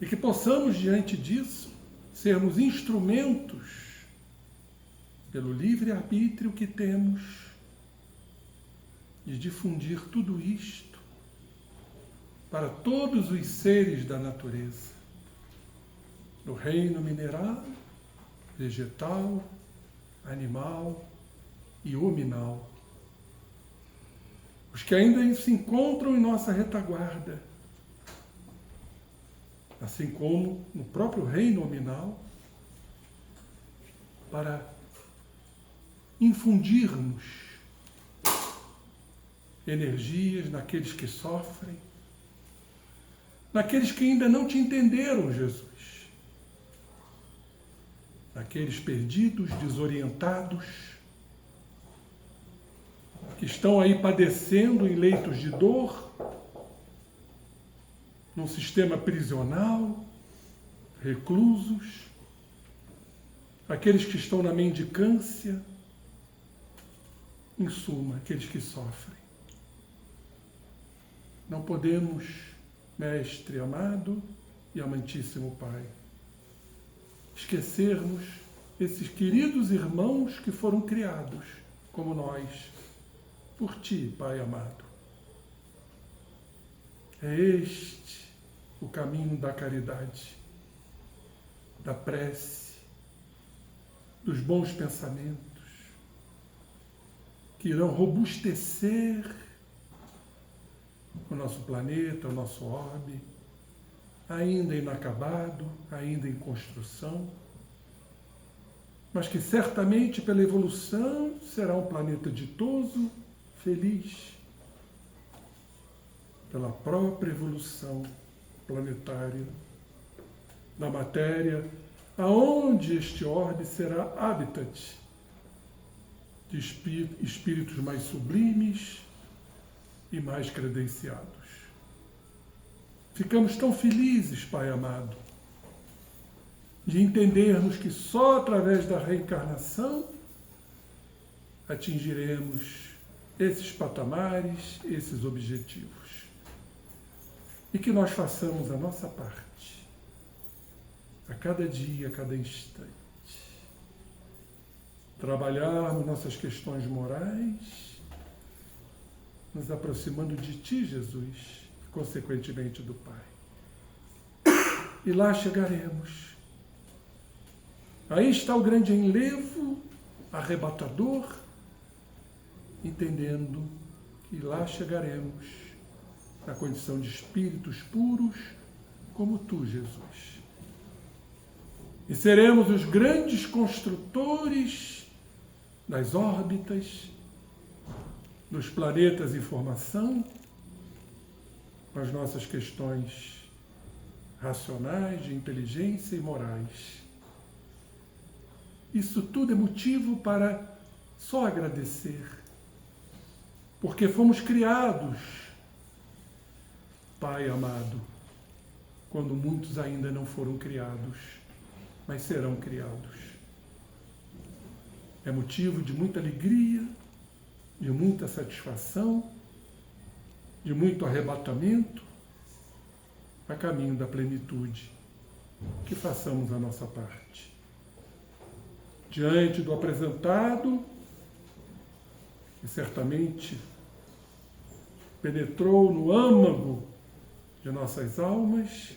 E que possamos, diante disso, sermos instrumentos, pelo livre-arbítrio que temos, de difundir tudo isto para todos os seres da natureza, do reino mineral, vegetal, animal e hominal. Os que ainda se encontram em nossa retaguarda, assim como no próprio reino hominal, para infundirmos energias naqueles que sofrem, naqueles que ainda não te entenderam, Jesus, naqueles perdidos, desorientados, que estão aí padecendo em leitos de dor, num sistema prisional, reclusos, aqueles que estão na mendicância, em suma, aqueles que sofrem. Não podemos, Mestre amado e amantíssimo Pai, esquecermos esses queridos irmãos que foram criados, como nós, por Ti, Pai amado. É este o caminho da caridade, da prece, dos bons pensamentos, que irão robustecer o nosso planeta, o nosso orbe, ainda inacabado, ainda em construção, mas que certamente pela evolução será um planeta ditoso, feliz, pela própria evolução planetária da matéria, aonde este orbe será habitat de espíritos mais sublimes e mais credenciados. Ficamos tão felizes, Pai amado, de entendermos que só através da reencarnação atingiremos esses patamares, esses objetivos. E que nós façamos a nossa parte, a cada dia, a cada instante. Trabalharmos nossas questões morais, nos aproximando de Ti, Jesus, e consequentemente do Pai. E lá chegaremos. Aí está o grande enlevo arrebatador, entendendo que lá chegaremos na condição de espíritos puros, como Tu, Jesus. E seremos os grandes construtores das órbitas, dos planetas em formação, com as nossas questões racionais, de inteligência e morais. Isso tudo é motivo para só agradecer, porque fomos criados, Pai amado, quando muitos ainda não foram criados, mas serão criados. É motivo de muita alegria, de muita satisfação, de muito arrebatamento, a caminho da plenitude. Que façamos a nossa parte. diante do apresentado, que certamente penetrou no âmago de nossas almas,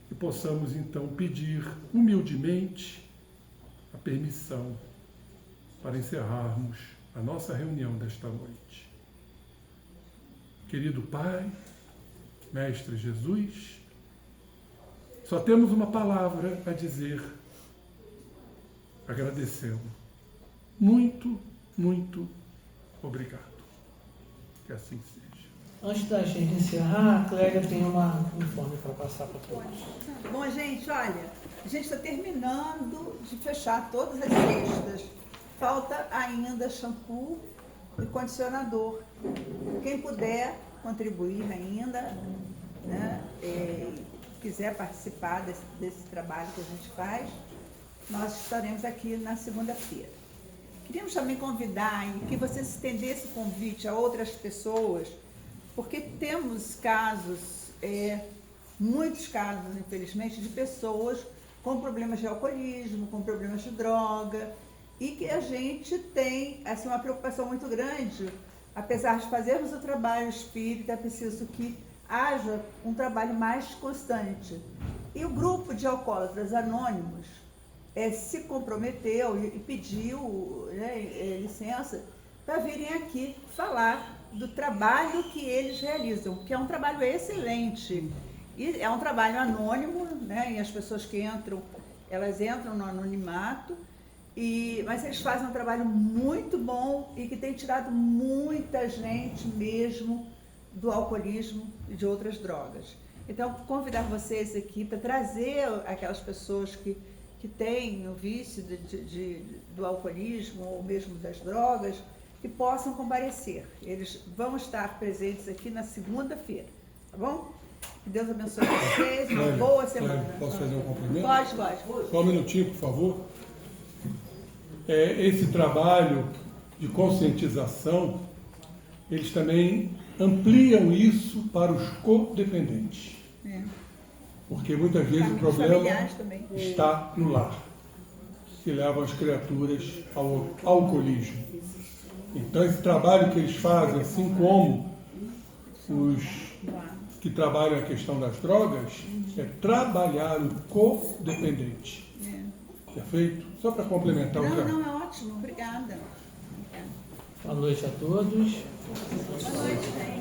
e possamos então pedir humildemente a permissão para encerrarmos a nossa reunião desta noite. Querido Pai, Mestre Jesus, só temos uma palavra a dizer, agradecendo. Muito, muito obrigado. Que assim seja. Antes da gente encerrar, a Clélia tem um informe para passar para todos. Bom, gente, olha, a gente está terminando de fechar todas as cestas. Falta ainda shampoo e condicionador. Quem puder contribuir ainda, né, quiser participar desse trabalho que a gente faz, nós estaremos aqui na segunda-feira. Queríamos também convidar que você estendesse o convite a outras pessoas, porque temos casos, muitos casos, infelizmente, de pessoas com problemas de alcoolismo, com problemas de droga, e que a gente tem assim, uma preocupação muito grande, apesar de fazermos o trabalho espírita, é preciso que haja um trabalho mais constante. E o grupo de alcoólatras anônimos se comprometeu e pediu, né, licença para virem aqui falar do trabalho que eles realizam, que é um trabalho excelente. E é um trabalho anônimo, né, e as pessoas que entram, elas entram no anonimato, mas eles fazem um trabalho muito bom e que tem tirado muita gente mesmo do alcoolismo e de outras drogas. Então, convidar vocês aqui para trazer aquelas pessoas que têm o vício do alcoolismo ou mesmo das drogas, que possam comparecer. Eles vão estar presentes aqui na segunda-feira, tá bom? Que Deus abençoe vocês, uma boa semana. Posso fazer um cumprimento? Pode. Só um minutinho, por favor. Esse trabalho de conscientização, eles também ampliam isso para os codependentes. Porque muitas vezes o problema está no lar, que leva as criaturas ao alcoolismo. Então esse trabalho que eles fazem, assim como os que trabalham a questão das drogas, é trabalhar o codependente. Perfeito? Só para complementar o trabalho. Não, é ótimo. Obrigada. Boa noite a todos. Boa noite, gente.